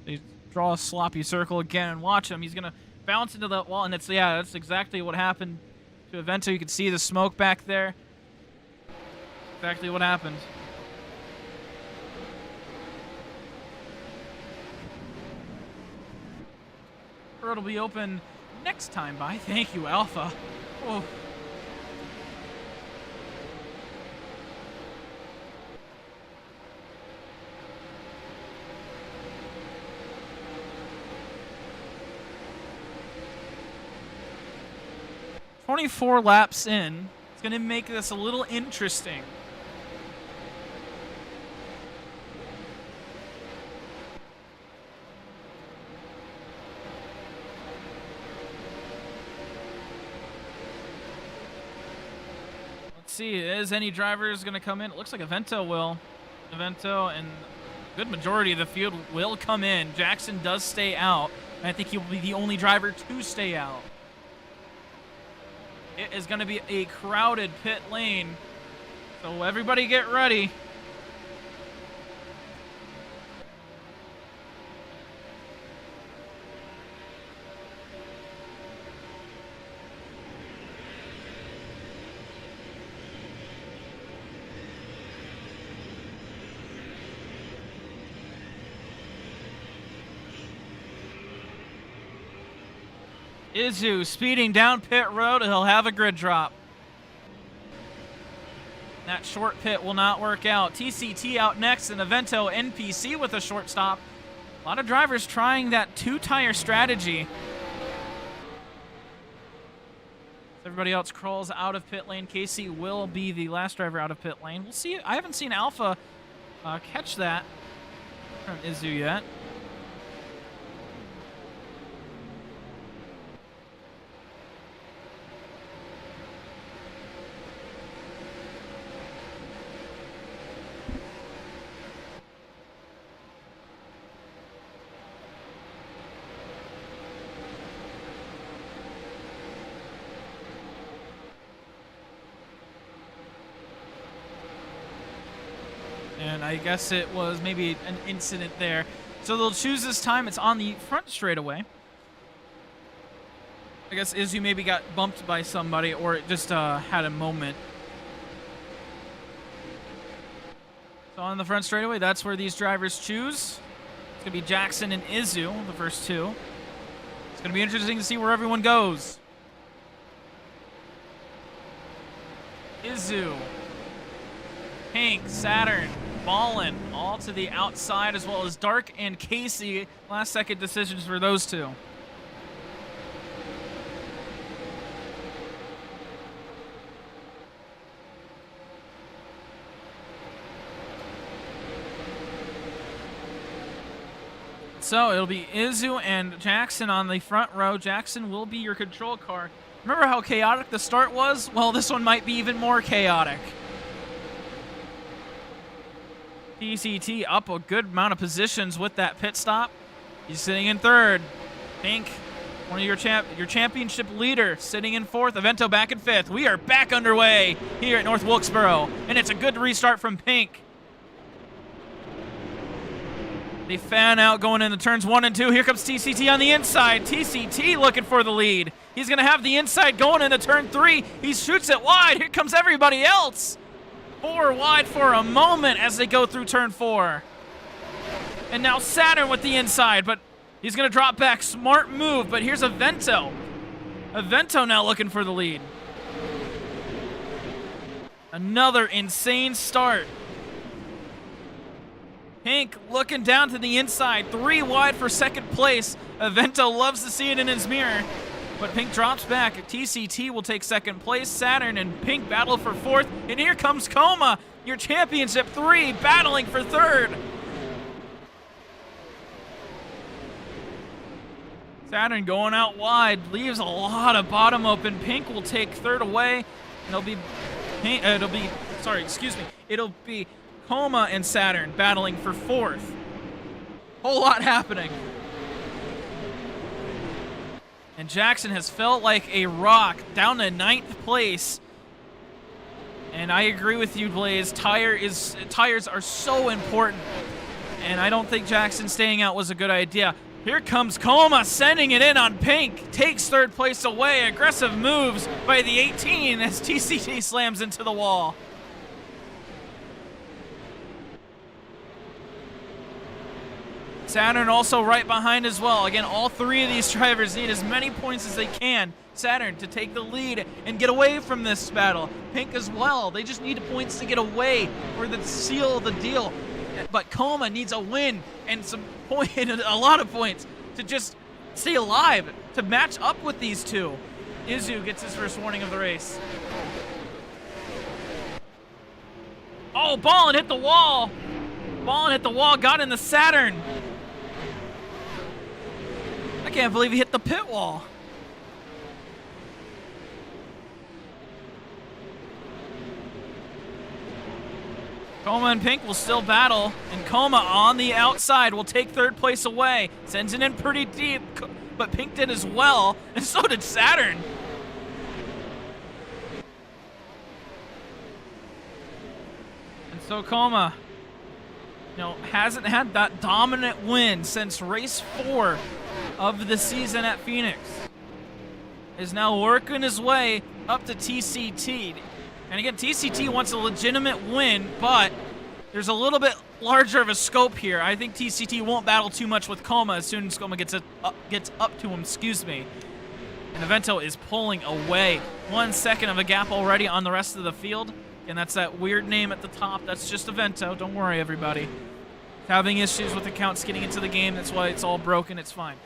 They draw a sloppy circle again and watch him. He's gonna bounce into the wall, and that's exactly what happened to Avento. You can see the smoke back there. Exactly what happened. Road will be open next time by. Thank you, Alpha. Oh. "24 laps in." It's going to make this a little interesting. Let's see, is any drivers going to come in? It looks like Avento will. Avento and a good majority of the field will come in. Jackson does stay out. And I think he'll be the only driver to stay out. It is going to be a crowded pit lane, so everybody get ready. Izu speeding down pit road. He'll have a grid drop. That short pit will not work out. TCT out next, and Avento NPC with a short stop. A lot of drivers trying that two-tire strategy. Everybody else crawls out of pit lane. Casey will be the last driver out of pit lane. We'll see. I haven't seen Alpha catch that from Izu yet. And I guess it was maybe an incident there. So they'll choose this time. It's on the front straightaway. I guess Izu maybe got bumped by somebody, or it just had a moment. So on the front straightaway, that's where these drivers choose. It's going to be Jackson and Izu, the first two. It's going to be interesting to see where everyone goes. Izu, Hank, Saturn, Ballin, all to the outside, as well as Dark and Casey. Last second decisions for those two. So it'll be Izu and Jackson on the front row. Jackson will be your control car. Remember how chaotic the start was? Well, this one might be even more chaotic. TCT up a good amount of positions with that pit stop. He's sitting in third. Pink, one of your championship leader, sitting in fourth. Avento back in fifth. We are back underway here at North Wilkesboro, and it's a good restart from Pink. They fan out going into turns 1 and 2. Here comes TCT on the inside. TCT looking for the lead. He's going to have the inside going into turn 3. He shoots it wide. Here comes everybody else. 4 wide for a moment as they go through turn 4. And now Saturn with the inside, but he's going to drop back. Smart move, but here's Avento. Avento now looking for the lead. Another insane start. Pink looking down to the inside. 3 wide for second place. Avento loves to see it in his mirror, but Pink drops back. TCT will take second place. Saturn and Pink battle for fourth, and here comes Coma, your championship 3, battling for third. Saturn going out wide, leaves a lot of bottom open. Pink will take third away, and it'll be Coma and Saturn battling for fourth. Whole lot happening. And Jackson has felt like a rock, down to 9th place. And I agree with you, Blaze. Tires are so important. And I don't think Jackson staying out was a good idea. Here comes Coma, sending it in on Pink. Takes third place away. Aggressive moves by the 18 as TCT slams into the wall. Saturn also right behind as well. Again, all 3 of these drivers need as many points as they can. Saturn to take the lead and get away from this battle. Pink as well. They just need points to get away or to seal the deal. But Coma needs a win and a lot of points to just stay alive, to match up with these two. Izu gets his first warning of the race. Oh, Ballin hit the wall. Ballin hit the wall, got in the Saturn. I can't believe he hit the pit wall. Coma and Pink will still battle, and Coma on the outside will take third place away. Sends it in pretty deep, but Pink did as well, and so did Saturn. And so Coma, hasn't had that dominant win since race 4 of the season at Phoenix. Is now working his way up to TCT. And again, TCT wants a legitimate win, but there's a little bit larger of a scope here. I think TCT won't battle too much with Coma as soon as Coma gets up to him, And Avento is pulling away. 1 second of a gap already on the rest of the field. And that's that weird name at the top. That's just Avento. Don't worry, everybody. Having issues with accounts getting into the game. That's why it's all broken. It's fine.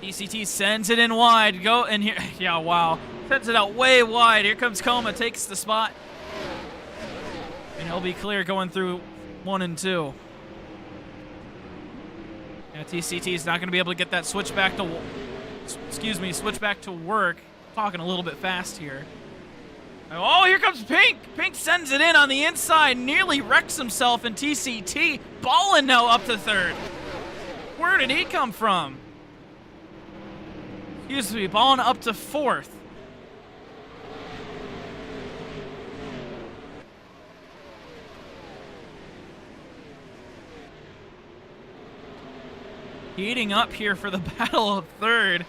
TCT sends it in wide. Go and here. Yeah, wow. Sends it out way wide. Here comes Coma. Takes the spot. And he'll be clear going through 1 and 2. TCT is not going to be able to get that switch back to work. Talking a little bit fast here. Oh, here comes Pink. Pink sends it in on the inside. Nearly wrecks himself in TCT. Ballin now up to third. Where did he come from? Excuse me, Ballin up to fourth. Heating up here for the battle of third.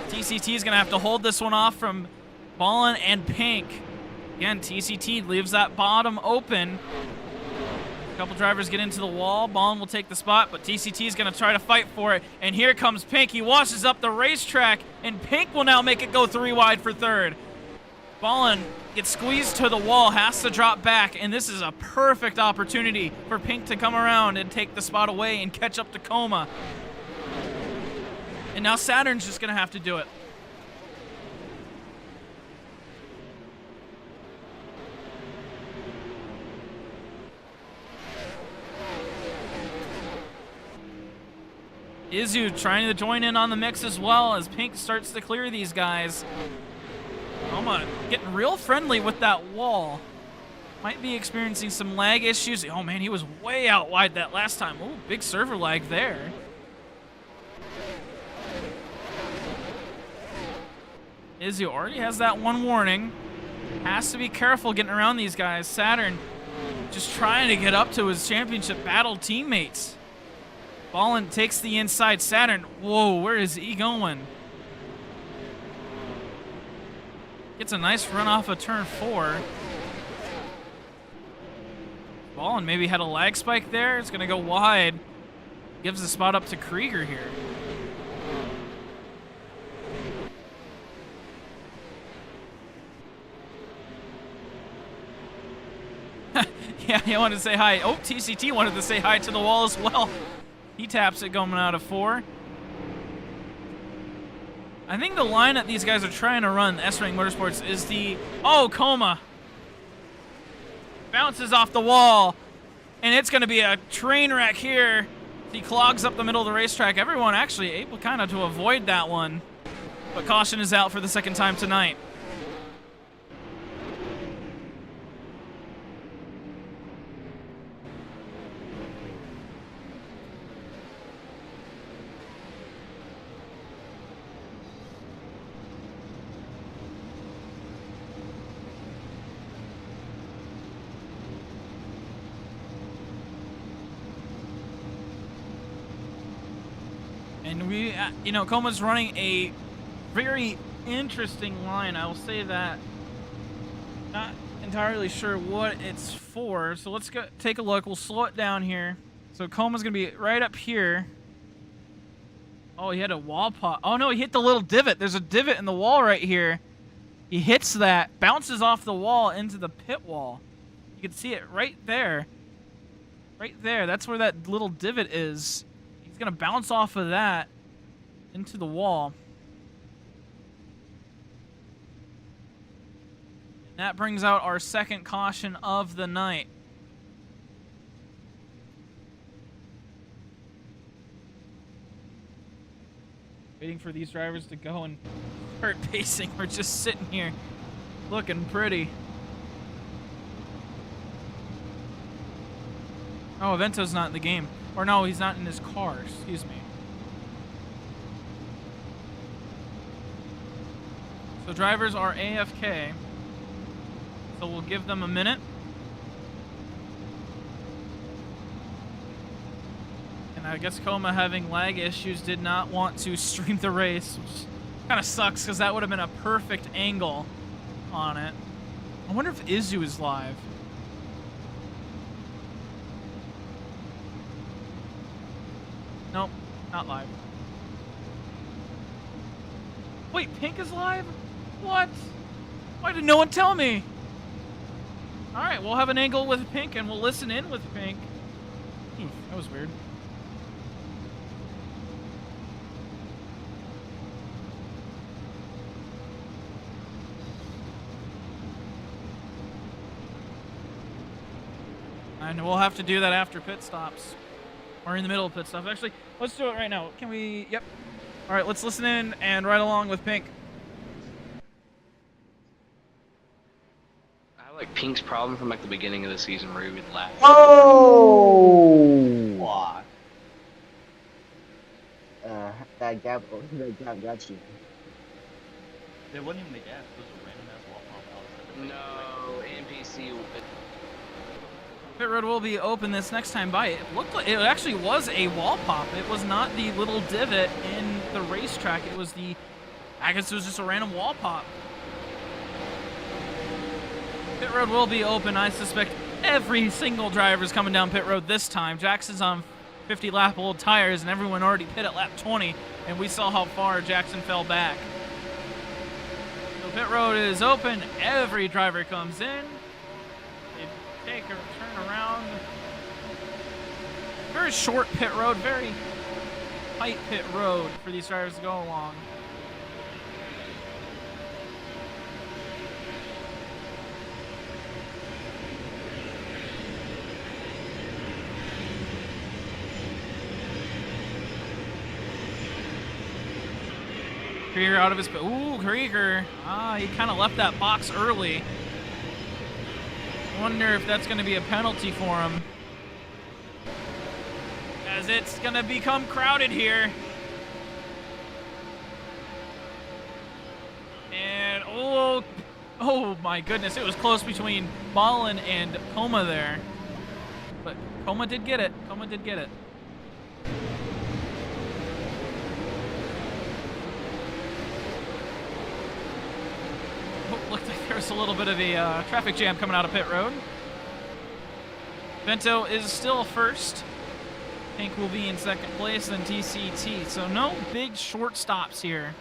TCT is going to have to hold this one off from Ballin and Pink. Again, TCT leaves that bottom open. A couple drivers get into the wall. Ballin will take the spot, but TCT is going to try to fight for it. And here comes Pink. He washes up the racetrack, and Pink will now make it go 3 wide for third. Ballin gets squeezed to the wall, has to drop back, and this is a perfect opportunity for Pink to come around and take the spot away and catch up to Coma. And now Saturn's just going to have to do it. Izu trying to join in on the mix as well as Pink starts to clear these guys. Coma getting real friendly with that wall. Might be experiencing some lag issues. Oh man, he was way out wide that last time. Oh, big server lag there. Izu already has that 1 warning. Has to be careful getting around these guys. Saturn just trying to get up to his championship battle teammates. Ballin takes the inside. Saturn, whoa, where is he going? Gets a nice run off of turn 4. Ballin maybe had a lag spike there. It's going to go wide. Gives the spot up to Krieger here. Yeah, he wanted to say hi. Oh, TCT wanted to say hi to the wall as well. He taps it going out of 4. I think the line that these guys are trying to run, S-Ring Motorsports, is the... Oh, Coma. Bounces off the wall. And it's going to be a train wreck here. He clogs up the middle of the racetrack. Everyone actually able kind of to avoid that one. But caution is out for the second time tonight. And we, you know, Coma's running a very interesting line. I will say that. Not entirely sure what it's for. So let's go take a look. We'll slow it down here. So Coma's going to be right up here. Oh, he had a wall pop. Oh, no, he hit the little divot. There's a divot in the wall right here. He hits that, bounces off the wall into the pit wall. You can see it right there. Right there. That's where that little divot is. He's going to bounce off of that into the wall. And that brings out our second caution of the night. Waiting for these drivers to go and start pacing. We're just sitting here looking pretty. Oh, Avento's not in the game. Or no, he's not in his car. Excuse me. So drivers are AFK. So we'll give them a minute. And I guess Coma, having lag issues, did not want to stream the race, which kind of sucks because that would have been a perfect angle on it. I wonder if Izu is live. Nope, not live. Wait, Pink is live? What? Why did no one tell me? Alright, we'll have an angle with Pink and we'll listen in with Pink. That was weird. And we'll have to do that after pit stops. Or in the middle of pit stops. Actually, let's do it right now. Can we? Yep. All right, let's listen in and ride along with Pink. I have like Pink's problem from like the beginning of the season where he would laugh. Oh! Wow. That gap got you. It wasn't even the gas, it was a random ass wall pump outside. No, NPC. Pit road will be open this next time by. It looked like it actually was a wall pop. It was not the little divot in the racetrack. It was the, I guess it was just a random wall pop. Pit road will be open. I suspect every single driver is coming down pit road this time. Jackson's on 50 lap old tires and everyone already pit at lap 20, and we saw how far Jackson fell back. So pit road is open. Every driver comes in. They take a turn around. Very short pit road, very tight pit road for these drivers to go along. Krieger out of his... Ooh, Krieger. He kind of left that box early. Wonder if that's going to be a penalty for him. As it's going to become crowded here. And, oh my goodness. It was close between Ballin and Coma there. But Coma did get it. Coma did get it. Looked like there was a little bit of a traffic jam coming out of pit road. Vento is still first. Pink will be in second place, then TCT. So no big short stops here.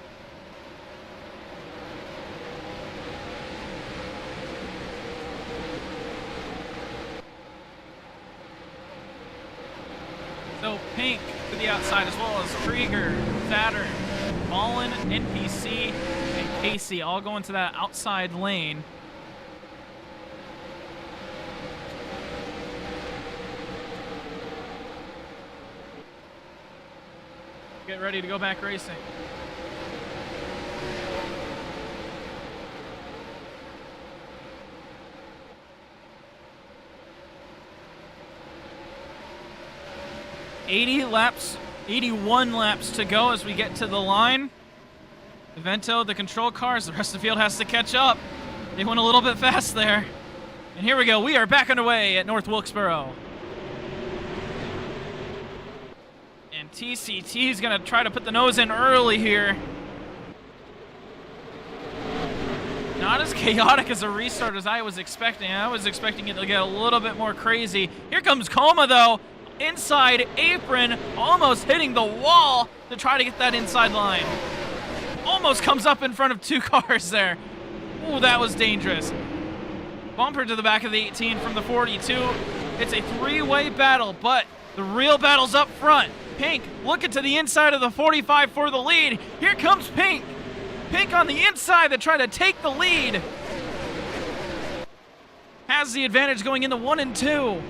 So Pink, the the outside, as well as Krieger, Saturn, Mullen, NPC, and Casey all going to that outside lane. Get ready to go back racing. .80 81 laps to go as we get to the line. Vento, the control cars, the rest of the field has to catch up. They went a little bit fast there. And here we go. We are back underway at North Wilkesboro. And TCT is going to try to put the nose in early here. Not as chaotic as a restart as I was expecting. I was expecting it to get a little bit more crazy. Here comes Coma, though. Inside apron, almost hitting the wall to try to get that inside line. Almost comes up in front of 2 cars there. Ooh, that was dangerous. Bumper to the back of the 18 from the 42. It's a 3-way battle, but the real battle's up front. Pink looking to the inside of the 45 for the lead. Here comes Pink. Pink on the inside to try to take the lead. Has the advantage going into 1 and 2.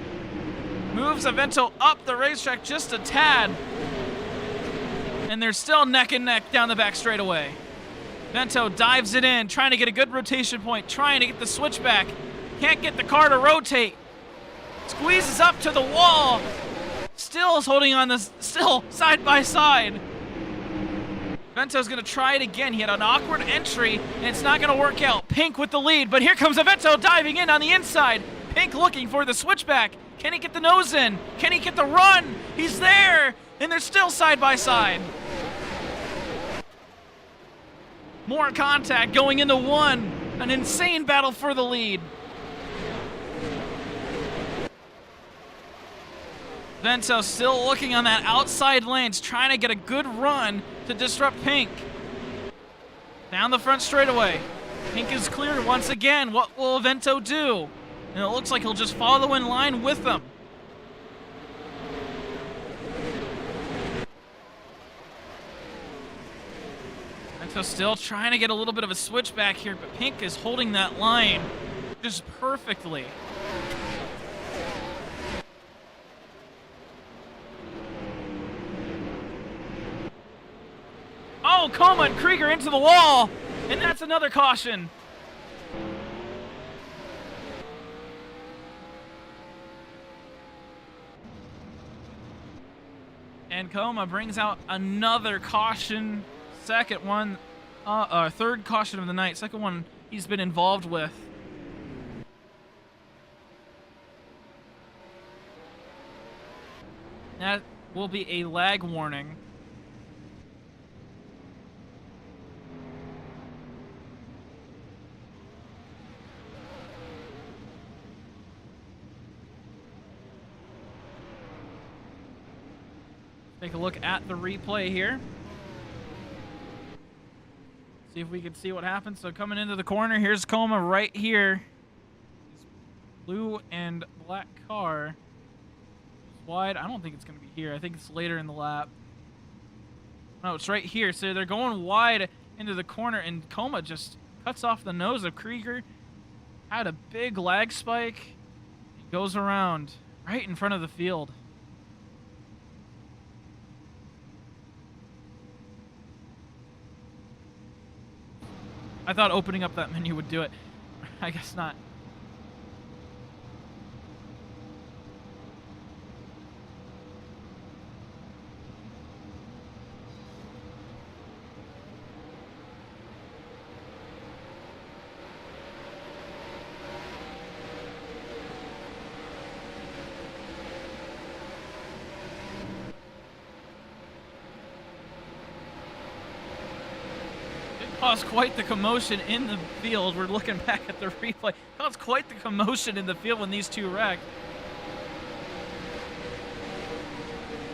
Moves Avento up the racetrack just a tad. And they're still neck and neck down the back straightaway. Vento dives it in, trying to get a good rotation point, trying to get the switchback. Can't get the car to rotate. Squeezes up to the wall. Still is holding on this, still side by side. Vento's gonna try it again. He had an awkward entry, and it's not gonna work out. Pink with the lead, but here comes Avento diving in on the inside. Pink looking for the switchback. Can he get the nose in? Can he get the run? He's there, and they're still side by side. More contact going into 1. An insane battle for the lead. Vento still looking on that outside lanes, trying to get a good run to disrupt Pink. Down the front straightaway. Pink is cleared once again. What will Vento do? And it looks like he'll just follow in line with them. Vento still trying to get a little bit of a switchback here, but Pink is holding that line just perfectly. Oh, Coma and Krieger into the wall, and that's another caution. And Coma brings out another caution, second one, third caution of the night, second one he's been involved with. That will be a lag warning. Take a look at the replay here. See if we can see what happens. So coming into the corner, here's Coma right here. Blue and black car. It's wide. I don't think it's going to be here. I think it's later in the lap. No, it's right here. So they're going wide into the corner, and Coma just cuts off the nose of Krieger. Had a big lag spike. He goes around right in front of the field. I thought opening up that menu would do it. I guess not. Caused quite the commotion in the field. We're looking back at the replay. Caused quite the commotion in the field when these two wrecked.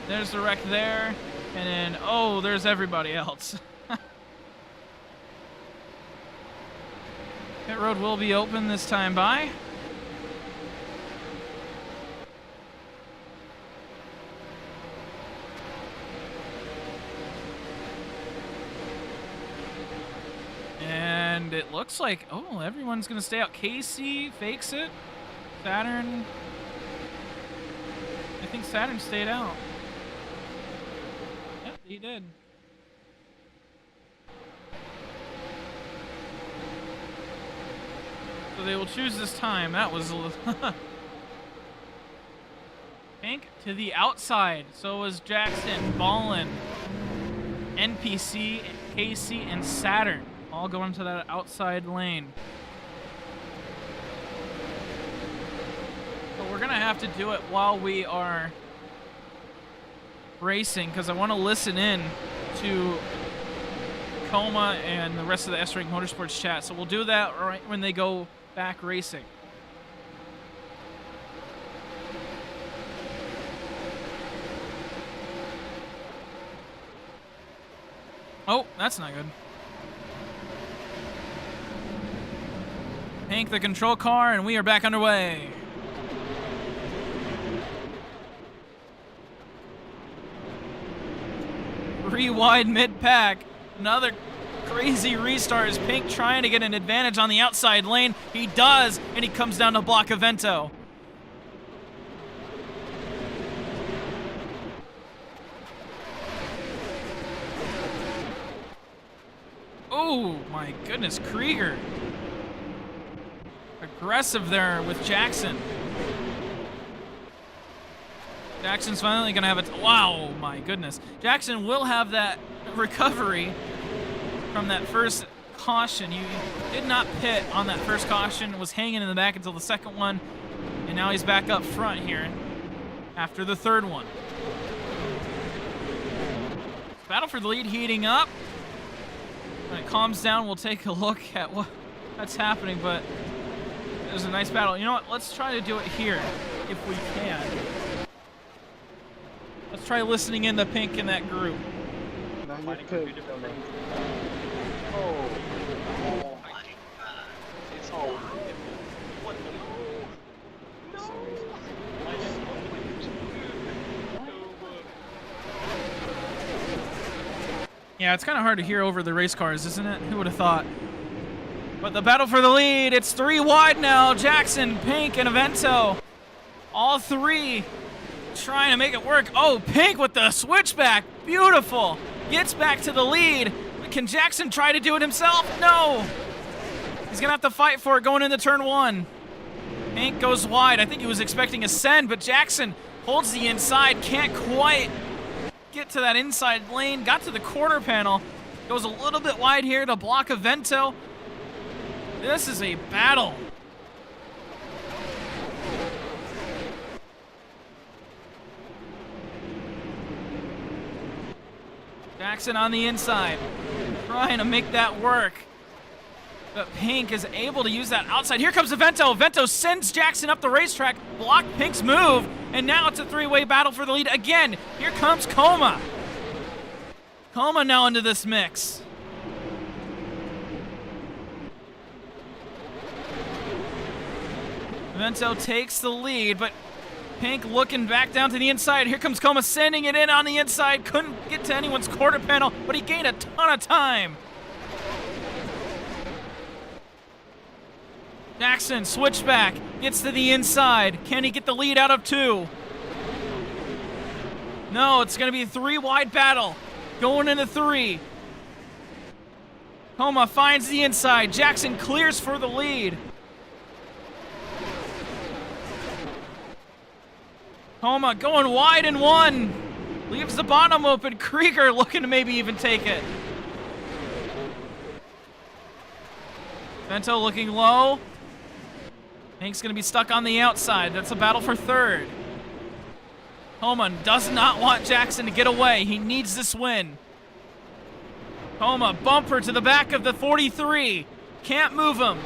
There's the wreck there, and then, oh, there's everybody else. Pit road will be open this time by. And it looks like, oh, everyone's going to stay out. Casey fakes it. Saturn. I think Saturn stayed out. Yep, he did. So they will choose this time. That was a little... Pink to the outside. So was Jackson, Ballin, NPC, Casey, and Saturn. All going to that outside lane. So we're going to have to do it while we are racing, because I want to listen in to Coma and the rest of the S-Rank Motorsports chat. So we'll do that right when they go back racing. Oh, that's not good. Hank, the control car, and we are back underway. Three wide mid-pack. Another crazy restart as Pink trying to get an advantage on the outside lane. He does, and he comes down to block Avento. Oh, my goodness, Krieger. Aggressive there with Jackson. Jackson's finally going to have it. Wow, my goodness. Jackson will have that recovery from that first caution. He did not pit on that first caution, was hanging in the back until the second one, and now he's back up front here after the third one. Battle for the lead heating up. When it calms down, we'll take a look at what's happening, but it was a nice battle. You know what? Let's try to do it here if we can. Let's try listening in the Pink in that group. No, you could. Oh my God. It's all. What the? No. Yeah, it's kind of hard to hear over the race cars, isn't it? Who would have thought? But the battle for the lead, it's three wide now. Jackson, Pink, and Avento. All three trying to make it work. Oh, Pink with the switchback. Beautiful. Gets back to the lead. Can Jackson try to do it himself? No. He's going to have to fight for it going into turn one. Pink goes wide. I think he was expecting a send, but Jackson holds the inside. Can't quite get to that inside lane. Got to the quarter panel. Goes a little bit wide here to block Avento. This is a battle. Jackson on the inside, trying to make that work. But Pink is able to use that outside. Here comes Avento. Avento sends Jackson up the racetrack, blocked Pink's move, and now it's a three-way battle for the lead again. Here comes Coma. Coma now into this mix. Avento takes the lead, but Pink looking back down to the inside. Here comes Coma sending it in on the inside. Couldn't get to anyone's quarter panel, but he gained a ton of time. Jackson, switchback, gets to the inside. Can he get the lead out of two? No, it's going to be a three-wide battle. Going into three. Coma finds the inside. Jackson clears for the lead. Coma going wide in one. Leaves the bottom open. Krieger looking to maybe even take it. Avento looking low. Pink's going to be stuck on the outside. That's a battle for third. Coma does not want Jackson to get away. He needs this win. Coma, bumper to the back of the 43. Can't move him.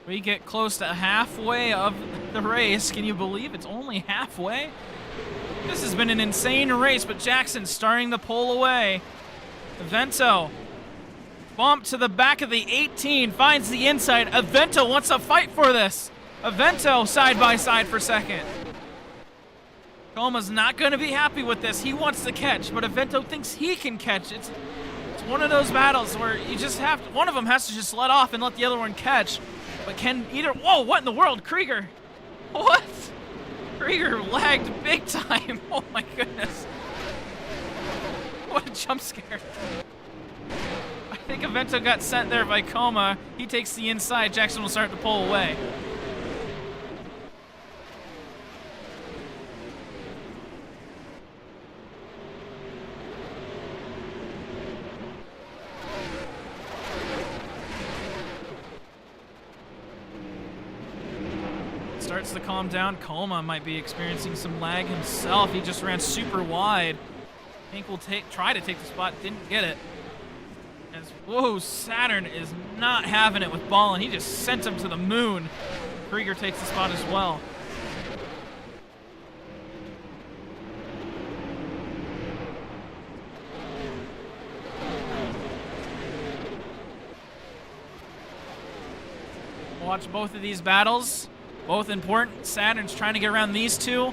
We get close to halfway of the race. Can you believe it's only halfway? This has been an insane race, but Jackson starting to pull away. Avento Bump to the back of the 18, finds the inside. Avento wants to fight for this. Avento side by side for second. Coma's not going to be happy with this. He wants to catch, but Avento thinks he can catch. It's one of those battles where you just have to, one of them has to just let off and let the other one catch. But can either, whoa, what in the world? Krieger, what? Krieger lagged big time. Oh my goodness. What a jump scare. I think Avento got sent there by Coma. He takes the inside. Jackson will start to pull away. Starts to calm down. Coma might be experiencing some lag himself. He just ran super wide. Pink will try to take the spot. Didn't get it. As, whoa, Saturn is not having it with Ballin. He just sent him to the moon. Krieger takes the spot as well. Watch both of these battles. Both important. Saturn's trying to get around these two.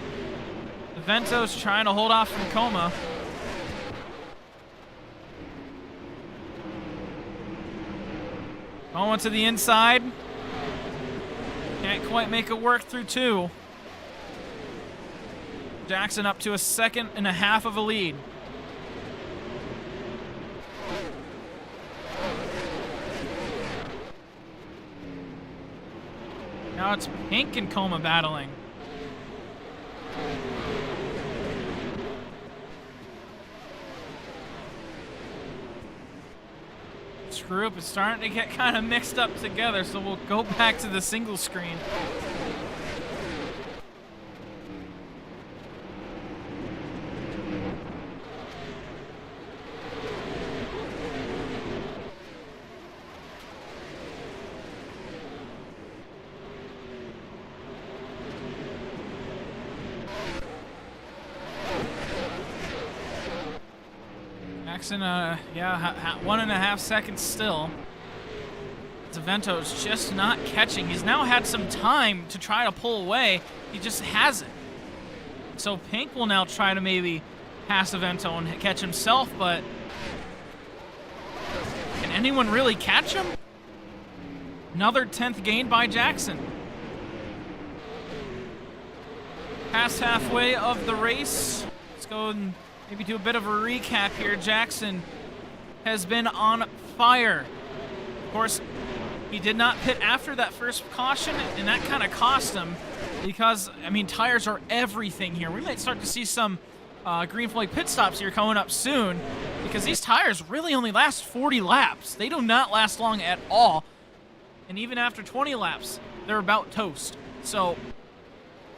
Avento's trying to hold off from Coma. Coma to the inside. Can't quite make it work through two. Jackson up to a 1.5 seconds of a lead. Now it's Pink and Coma battling. This group is starting to get kind of mixed up together, so we'll go back to the single screen. Jackson, yeah, 1.5 seconds still. Avento's just not catching. He's now had some time to try to pull away. He just hasn't. So Pink will now try to maybe pass Avento and catch himself, but can anyone really catch him? Another 10th gain by Jackson. Past halfway of the race. Let's go and maybe do a bit of a recap here. Jackson has been on fire. Of course, he did not pit after that first caution, and that kind of cost him because, I mean, tires are everything here. We might start to see some green flag pit stops here coming up soon because these tires really only last 40 laps. They do not last long at all. And even after 20 laps, they're about toast. So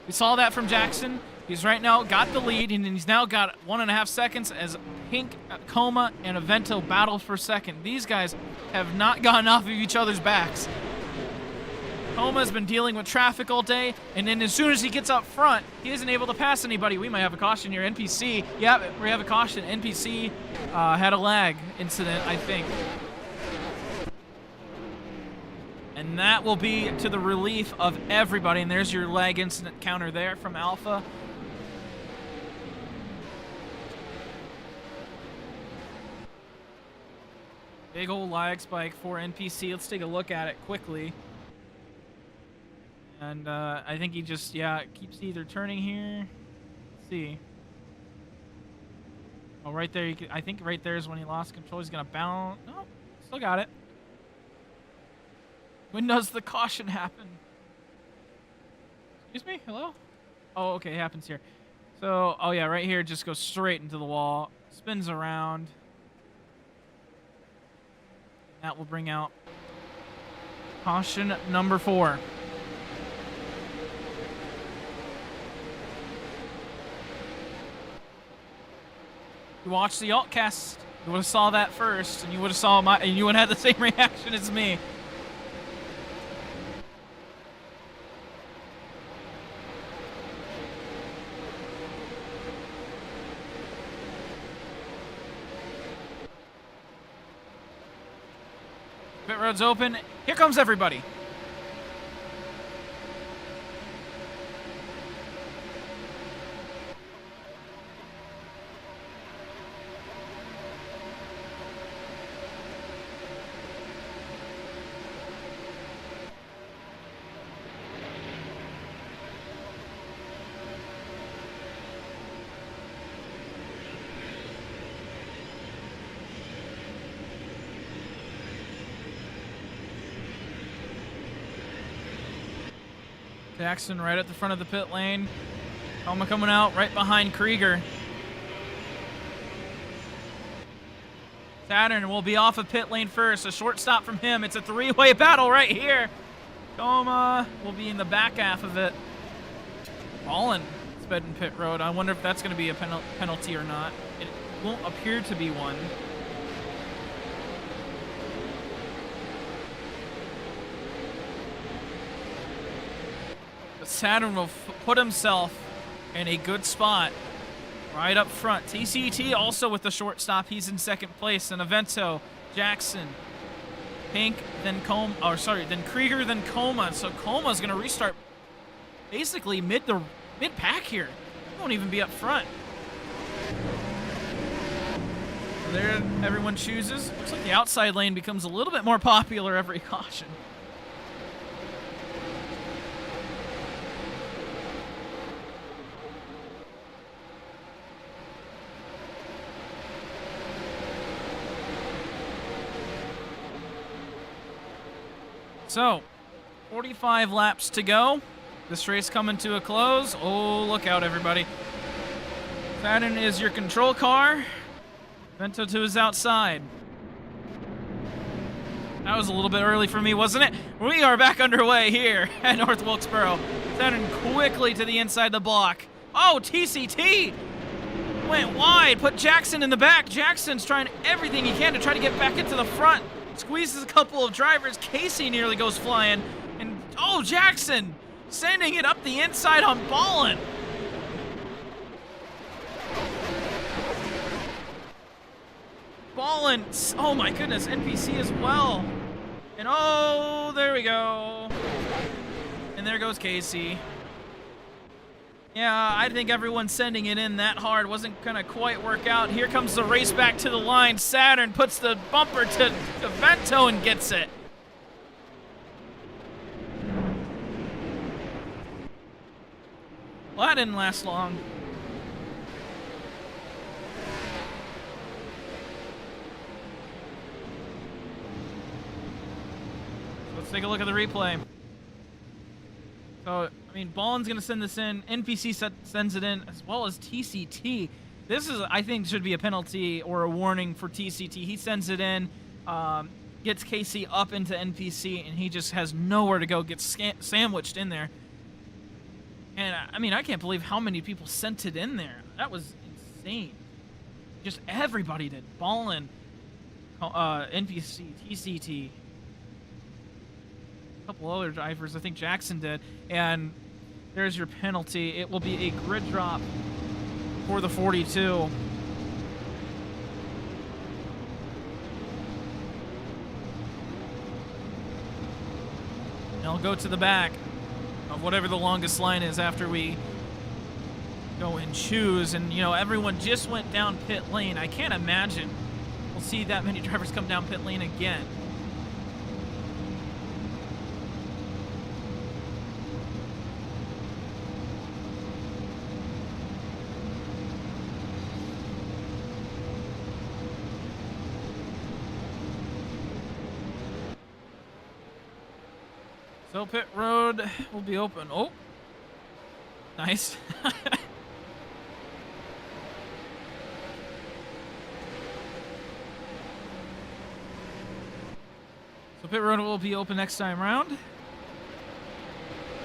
we saw that from Jackson. He's right now got the lead, and he's now got 1.5 seconds as Pink, Coma, and Avento battle for second. These guys have not gotten off of each other's backs. Coma's been dealing with traffic all day, and then as soon as he gets up front, he isn't able to pass anybody. We might have a caution here. NPC, yeah, we have a caution. NPC had a lag incident, I think. And that will be to the relief of everybody. And there's your lag incident counter there from Alpha. Big old lag spike for NPC. Let's take a look at it quickly. And I think he just, keeps either turning here. Let's see. Oh, right there. I think right there is when he lost control. He's going to bounce. No, still got it. When does the caution happen? Excuse me? Hello? Oh, okay. It happens here. So, oh yeah, right here. Just goes straight into the wall. Spins around. That will bring out caution number 4. You watched the altcast, you would have saw that first, and you would have saw and you would have had the same reaction as me. Pit road's open. Here comes everybody. Jackson right at the front of the pit lane. Coma coming out right behind Krieger. Saturn will be off of pit lane first. A short stop from him. It's a three-way battle right here. Coma will be in the back half of it. Ballin sped in pit road. I wonder if that's going to be a penalty or not. It won't appear to be one. But Saturn will put himself in a good spot right up front. TCT also with the short stop. He's in second place. And Avento, Jackson, Pink, then then Krieger, then Coma. So Coma's going to restart basically mid-pack here. He won't even be up front. There everyone chooses. Looks like the outside lane becomes a little bit more popular every caution. So, 45 laps to go. This race coming to a close. Oh, look out, everybody. Saturn is your control car. Vento 2 is outside. That was a little bit early for me, wasn't it? We are back underway here at North Wilkesboro. Saturn quickly to the inside the block. Oh, TCT went wide, put Jackson in the back. Jackson's trying everything he can to try to get back into the front. Squeezes a couple of drivers. Casey nearly goes flying. And, oh, Jackson sending it up the inside on Ballin. Ballin, oh my goodness, NPC as well. And oh, there we go. And there goes Casey. Yeah, I think everyone sending it in that hard wasn't going to quite work out. Here comes the race back to the line. Saturn puts the bumper to Vento and gets it. Well, that didn't last long. Let's take a look at the replay. So, I mean, Ballin's going to send this in. NPC sends it in, as well as TCT. This is, I think, should be a penalty or a warning for TCT. He sends it in, gets Casey up into NPC, and he just has nowhere to go, gets sandwiched in there. And, I mean, I can't believe how many people sent it in there. That was insane. Just everybody did. Ballin, NPC, TCT. A couple other drivers, I think Jackson did, and there's your penalty. It will be a grid drop for the 42. And I'll go to the back of whatever the longest line is after we go and choose. And, you know, everyone just went down pit lane. I can't imagine we'll see that many drivers come down pit lane again. So pit road will be open. Oh, nice. So pit road will be open next time around.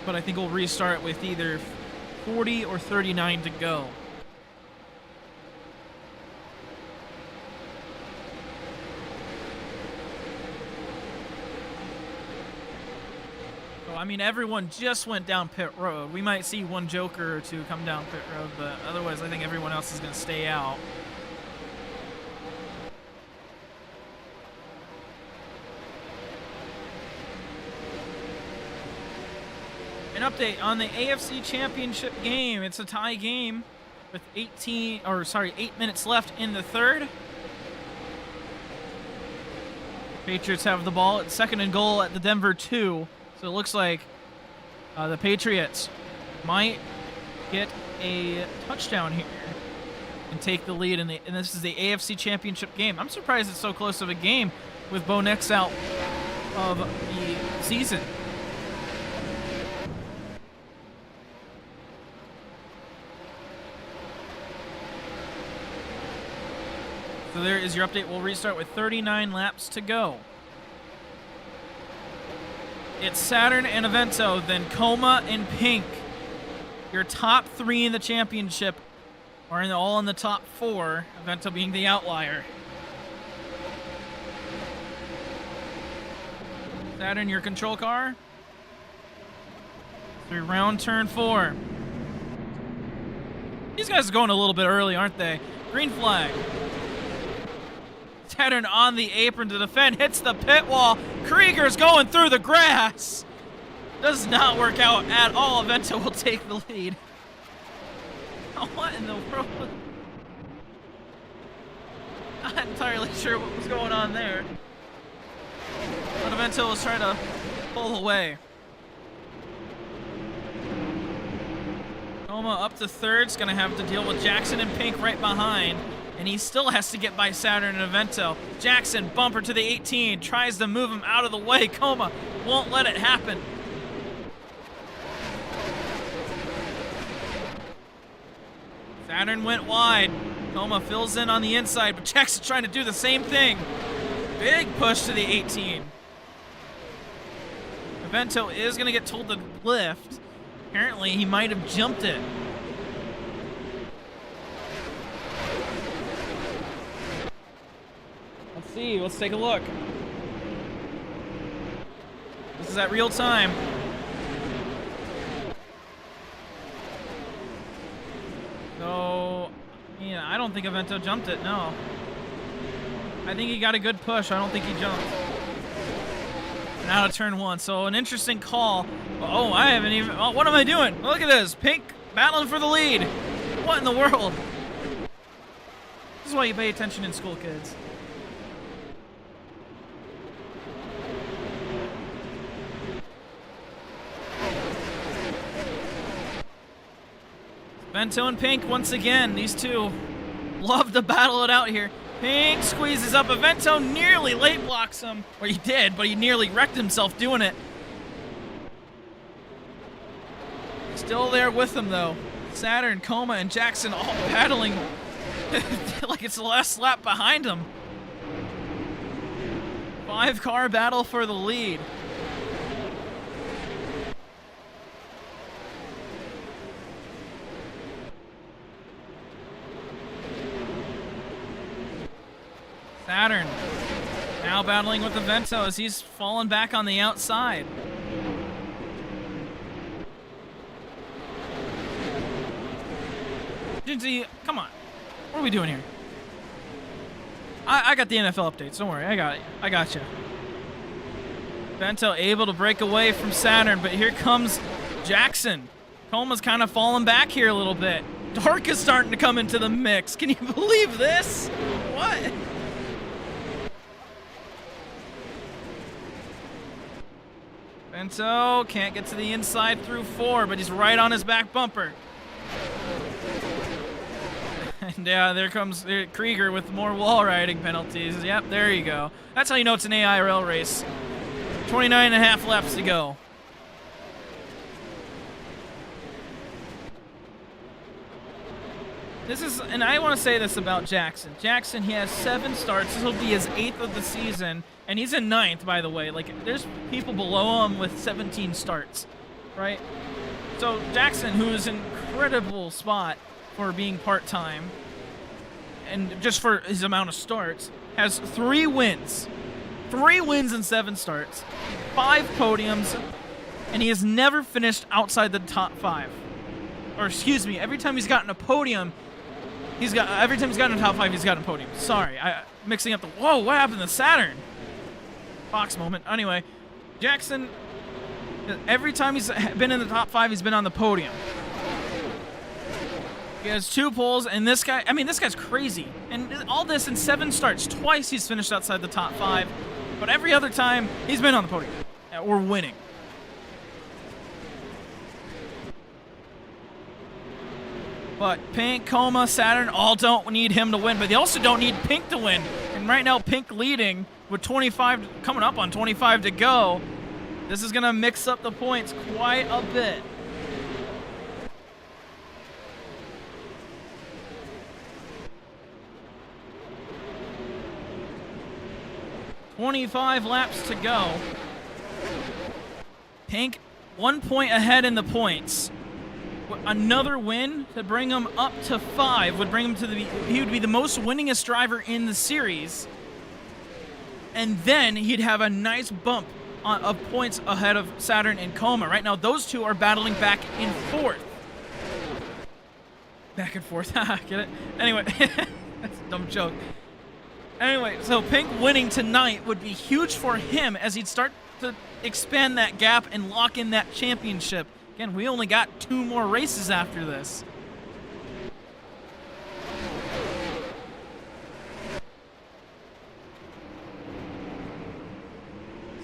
But I think we'll restart with either 40 or 39 to go. I mean, everyone just went down pit road. We might see one joker or two come down pit road, but otherwise I think everyone else is going to stay out. update on the AFC Championship game. It's a tie game with 8 minutes left in the third. Patriots have the ball at 2nd and goal at the Denver 2. So it looks like the Patriots might get a touchdown here and take the lead. And this is the AFC Championship game. I'm surprised it's so close of a game with Bo Nix out of the season. So there is your update. We'll restart with 39 laps to go. It's Saturn and Avento, then Coma and Pink. Your top 3 in the championship are all in the top 4, Avento being the outlier. Saturn, your control car. Through round turn 4. These guys are going a little bit early, aren't they? Green flag. Saturn on the apron to defend, hits the pit wall. Krieger's going through the grass. Does not work out at all. Avento will take the lead. What in the world? Not entirely sure what was going on there. But Avento was trying to pull away. Coma up to 3rd. Going to have to deal with Jackson and Pink right behind. And he still has to get by Saturn and Avento. Jackson, bumper to the 18, tries to move him out of the way. Coma won't let it happen. Saturn went wide. Coma fills in on the inside, but Jackson trying to do the same thing. Big push to the 18. Avento is going to get told to lift. Apparently, he might have jumped it. Let's see. Let's take a look. This is at real time. So, yeah, I don't think Avento jumped it, no. I think he got a good push. I don't think he jumped. And out of turn 1. So an interesting call. Oh, I haven't even... Oh, what am I doing? Look at this. Pink battling for the lead. What in the world? This is why you pay attention in school, kids. Avento and Pink once again. These two love to battle it out here. Pink squeezes up. Avento nearly late blocks him. Or he did, but he nearly wrecked himself doing it. Still there with him, though. Saturn, Coma, and Jackson all battling like it's the last lap behind him. 5-car battle for the lead. Saturn now battling with Avento as he's fallen back on the outside. Jinsey, come on. What are we doing here? I got the NFL updates. Don't worry. I got it. I got you. Avento able to break away from Saturn, but here comes Jackson. Coma's kind of falling back here a little bit. Dark is starting to come into the mix. Can you believe this? What? Avento can't get to the inside through 4, but he's right on his back bumper. And there comes Krieger with more wall riding penalties. Yep, there you go. That's how you know it's an AIRL race. 29.5 laps to go. This is, and I want to say this about Jackson. Jackson, he has 7 starts. This will be his 8th of the season. And he's in 9th, by the way. Like, there's people below him with 17 starts, right? So Jackson, who is in an incredible spot for being part-time, and just for his amount of starts, has 3 wins. 3 wins in 7 starts, 5 podiums, and he has never finished outside the top 5. Or excuse me, every time he's gotten a podium, every time he's gotten a top 5, he's gotten a podium. Sorry, mixing up the, whoa, what happened to Saturn? Fox moment. Anyway, Jackson Every time he's been in the top 5, he's been on the podium. He has 2 poles, and this guy, I mean, this guy's crazy. And all this in 7 starts. Twice he's finished outside the top 5, but every other time he's been on the podium or winning. But Pink, Coma, Saturn all don't need him to win, but they also don't need Pink to win. And right now, Pink leading with 25, coming up on 25 to go. This is going to mix up the points quite a bit. "25 laps to go. Pink 1 point ahead in the points. Another win to bring him up to 5 would bring him to he would be the most winningest driver in the series. And then he'd have a nice bump of points ahead of Saturn and Coma. Right now, those two are battling back and forth. Back and forth, get it? Anyway, that's a dumb joke. Anyway, so Pink winning tonight would be huge for him as he'd start to expand that gap and lock in that championship. Again, we only got 2 more races after this.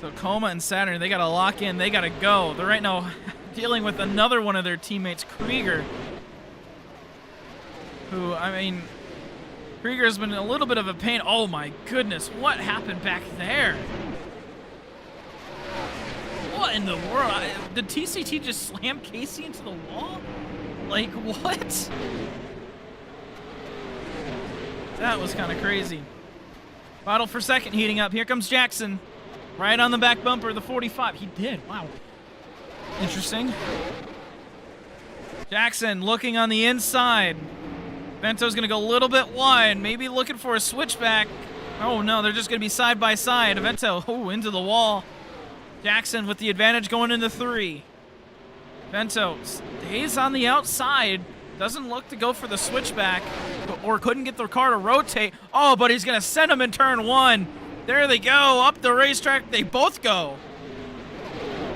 So Coma and Saturn, they got to lock in. They got to go. They're right now dealing with another one of their teammates, Krieger. Who, I mean, Krieger's been a little bit of a pain. Oh my goodness, what happened back there? What in the world? Did TCT just slam Casey into the wall? Like, what? That was kind of crazy. Battle for second heating up. Here comes Jackson. Right on the back bumper of the 45. He did. Wow. Interesting. Jackson looking on the inside. Vento's going to go a little bit wide. Maybe looking for a switchback. Oh, no. They're just going to be side by side. Vento, into the wall. Jackson with the advantage going into 3. Vento stays on the outside. Doesn't look to go for the switchback. Or couldn't get the car to rotate. Oh, but he's going to send him in turn 1. There they go. Up the racetrack. They both go.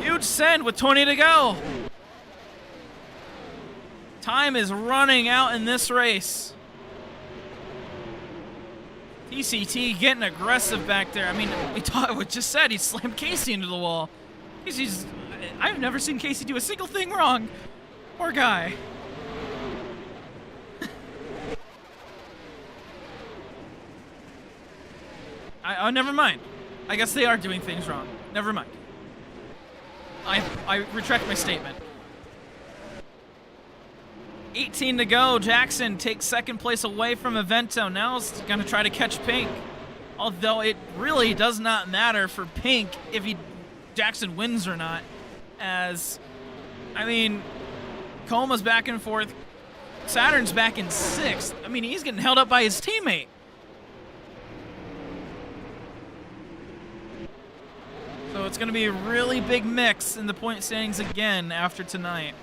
Huge send with 20 to go. Time is running out in this race. TCT getting aggressive back there. I mean, we just said he slammed Casey into the wall. I've never seen Casey do a single thing wrong. Poor guy. Oh, never mind. I guess they are doing things wrong. Never mind. I retract my statement. 18 to go. Jackson takes second place away from Evento. Now he's going to try to catch Pink. Although it really does not matter for Pink if Jackson wins or not. As, I mean, Coma's back and forth. Saturn's back in 6th. I mean, he's getting held up by his teammate. So it's going to be a really big mix in the point standings again after tonight.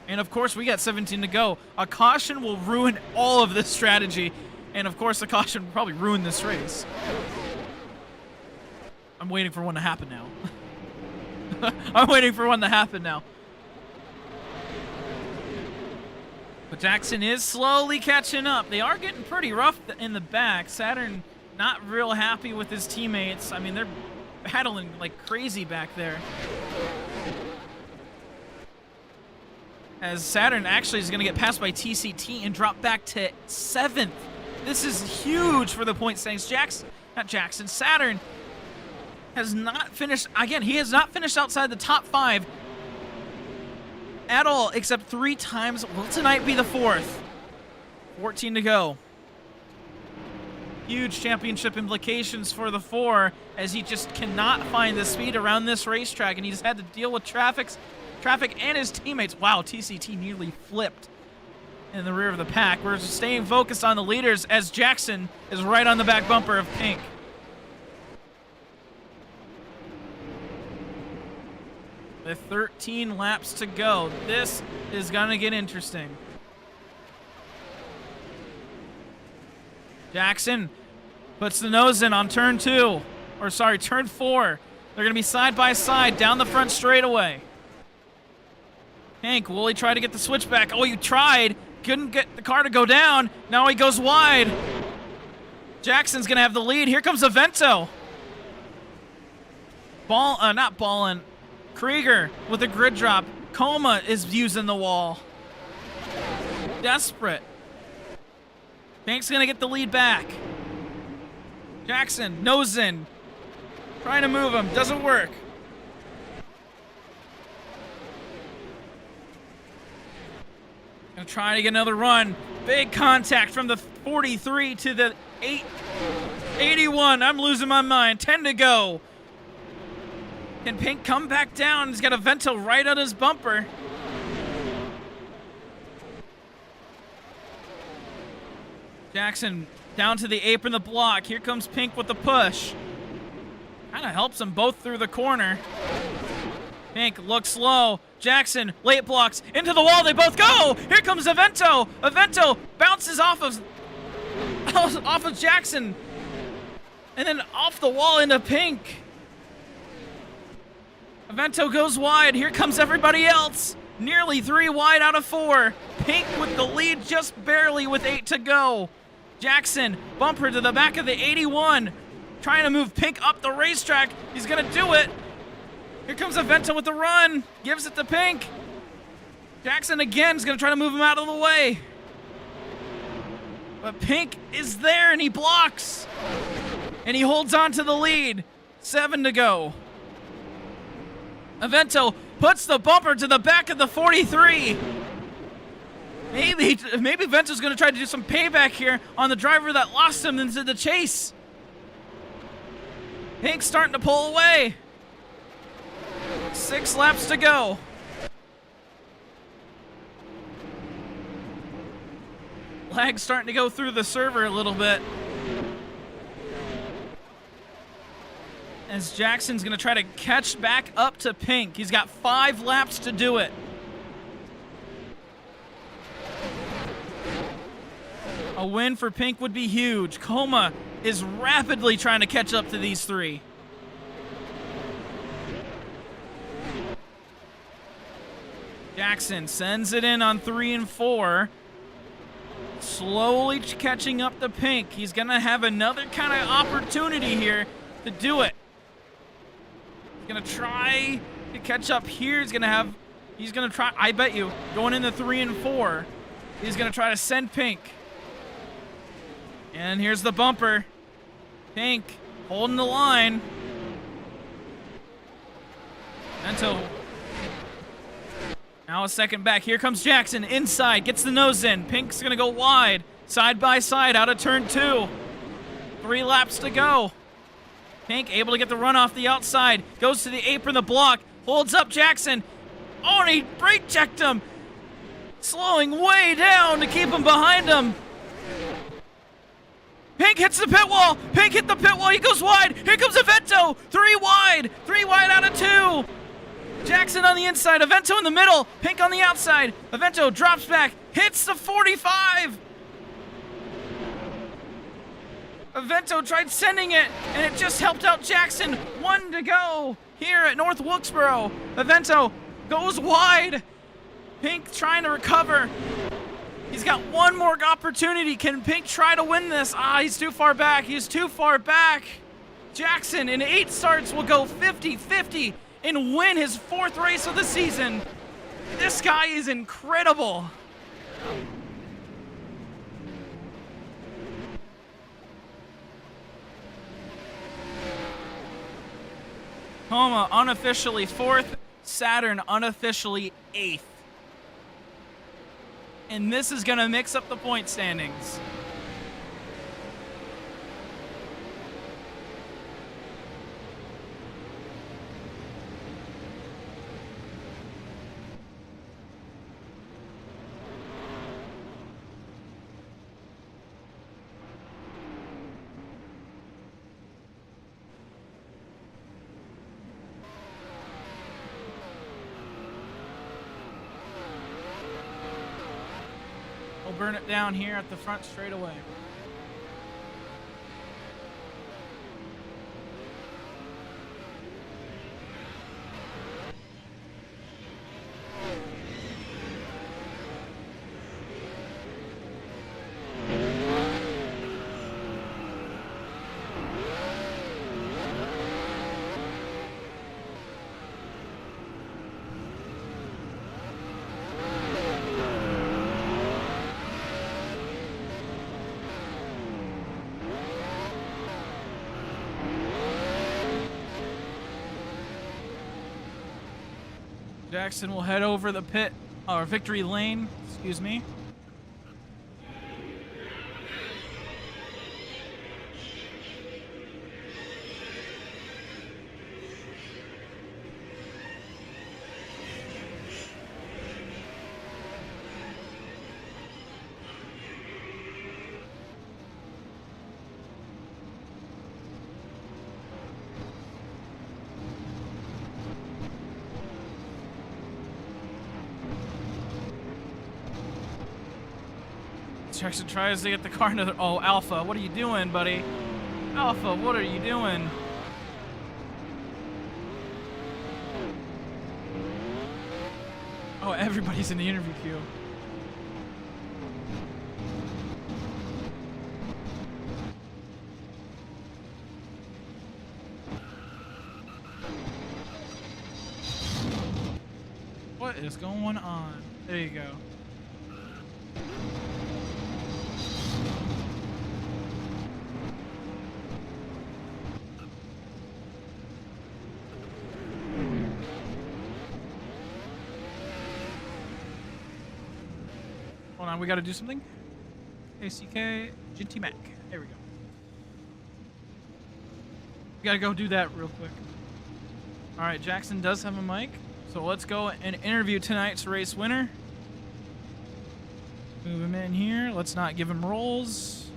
And of course, we got 17 to go. A caution will ruin all of this strategy. And of course, the caution will probably ruin this race. I'm waiting for one to happen now. I'm waiting for one to happen now. But Jackson is slowly catching up. They are getting pretty rough in the back. Saturn not real happy with his teammates. I mean, they're battling like crazy back there. As Saturn actually is going to get passed by TCT and drop back to 7th. This is huge for the point standings. Saturn has not finished, again, he has not finished outside the top 5 at all, except 3 times. Will tonight be the 4th? 14 to go. Huge championship implications for the 4, as he just cannot find the speed around this racetrack, and he's had to deal with traffic and his teammates. Wow, TCT nearly flipped in the rear of the pack. We're staying focused on the leaders as Jackson is right on the back bumper of Pink. With 13 laps to go, this is gonna get interesting. Jackson puts the nose in on turn 4. They're going to be side by side down the front straightaway. Hank, will he try to get the switchback? Oh, he tried. Couldn't get the car to go down. Now he goes wide. Jackson's going to have the lead. Here comes Avento. Not Ballin. Krieger with a grid drop. Coma is using the wall. Desperate. Hank's going to get the lead back. Jackson, nose in. Trying to move him. Doesn't work. Gonna try to get another run. Big contact from the 43 to the 81. I'm losing my mind. 10 to go. Can Pink come back down? He's got a Vento right on his bumper. Jackson down to the apron, the block. Here comes Pink with the push. Kind of helps them both through the corner. Pink looks low. Jackson, late blocks, into the wall, they both go! Here comes Avento! Avento bounces off of Jackson. And then off the wall into Pink. Avento goes wide. Here comes everybody else. Nearly 3 wide out of 4. Pink with the lead just barely with 8 to go. Jackson, bumper to the back of the 81. Trying to move Pink up the racetrack. He's going to do it. Here comes Avento with the run. Gives it to Pink. Jackson again is going to try to move him out of the way. But Pink is there and he blocks. And he holds on to the lead. 7 to go. Avento puts the bumper to the back of the 43. Maybe Avento's going to try to do some payback here on the driver that lost him into the chase. Pink's starting to pull away. 6 laps to go. Lag's starting to go through the server a little bit. As Jackson's going to try to catch back up to Pink. He's got 5 laps to do it. A win for Pink would be huge. Coma is rapidly trying to catch up to these 3. Jackson sends it in on 3 and 4. Slowly catching up to Pink. He's going to have another kind of opportunity here to do it. He's going to try to catch up here. He's going to try, I bet you, going into 3 and 4. He's going to try to send Pink. And here's the bumper. Pink holding the line. Vento. Now a second back. Here comes Jackson inside. Gets the nose in. Pink's going to go wide. Side by side out of turn 2. 3 laps to go. Pink able to get the run off the outside. Goes to the apron, the block. Holds up Jackson. Oh, and he brake checked him. Slowing way down to keep him behind him. Pink hits the pit wall. Pink hit the pit wall. He goes wide. Here comes Avento. 3 wide. 3 wide out of 2. Jackson on the inside. Avento in the middle. Pink on the outside. Avento drops back. Hits the 45. Avento tried sending it, and it just helped out Jackson. 1 to go here at North Wikesboro. Avento goes wide. Pink trying to recover. He's got 1 more opportunity. Can Pink try to win this? He's too far back. He's too far back. Jackson in 8 starts will go 50-50 and win his 4th race of the season. This guy is incredible. Coma unofficially 4th, Saturn unofficially 8th. And this is going to mix up the point standings. We'll burn it down here at the front straightaway. Jackson will head over the pit, or victory lane, excuse me. Jackson tries to get the car another. Oh, Alpha, what are you doing, buddy? Alpha, what are you doing? Oh, everybody's in the interview queue. What is going on? There you go. Hold on, we gotta do something. ACK, GT Mac. There we go. We gotta go do that real quick. Alright, Jackson does have a mic. So let's go and interview tonight's race winner. Move him in here. Let's not give him rolls.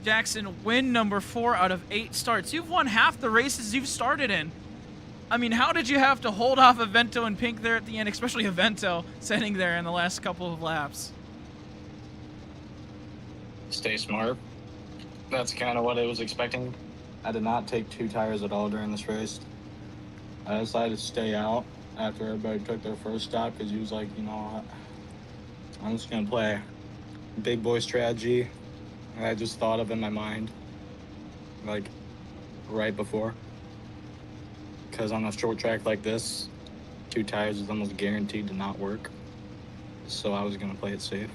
Jackson, win number 4 out of 8 starts. You've won half the races you've started in. I mean, how did you have to hold off Avento and Pink there at the end, especially Avento sitting there in the last couple of laps? Stay smart. That's kind of what I was expecting. I did not take 2 tires at all during this race. I decided to stay out after everybody took their first stop because he was like, you know, I'm just going to play big boy strategy. And I just thought of in my mind, like, right before. Because on a short track like this, 2 tires is almost guaranteed to not work. So I was going to play it safe.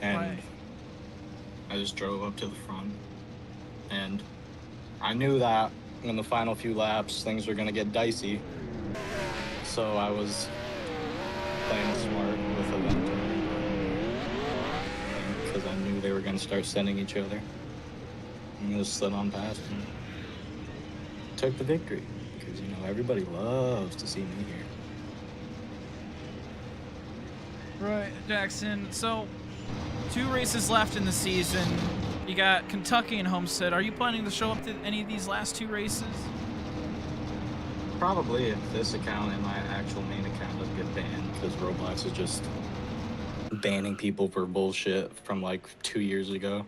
And Right. I just drove up to the front. And I knew that in the final few laps, things were going to get dicey. So I was playing smart with Avento. Because I knew they were going to start sending each other. And I just slid on past and took the victory. Because, you know, everybody loves to see me here. Right, Jackson. So, 2 races left in the season. You got Kentucky and Homestead. Are you planning to show up to any of these last 2 races? Probably if this account and my actual main account doesn't get banned, because Roblox is just banning people for bullshit from like 2 years ago.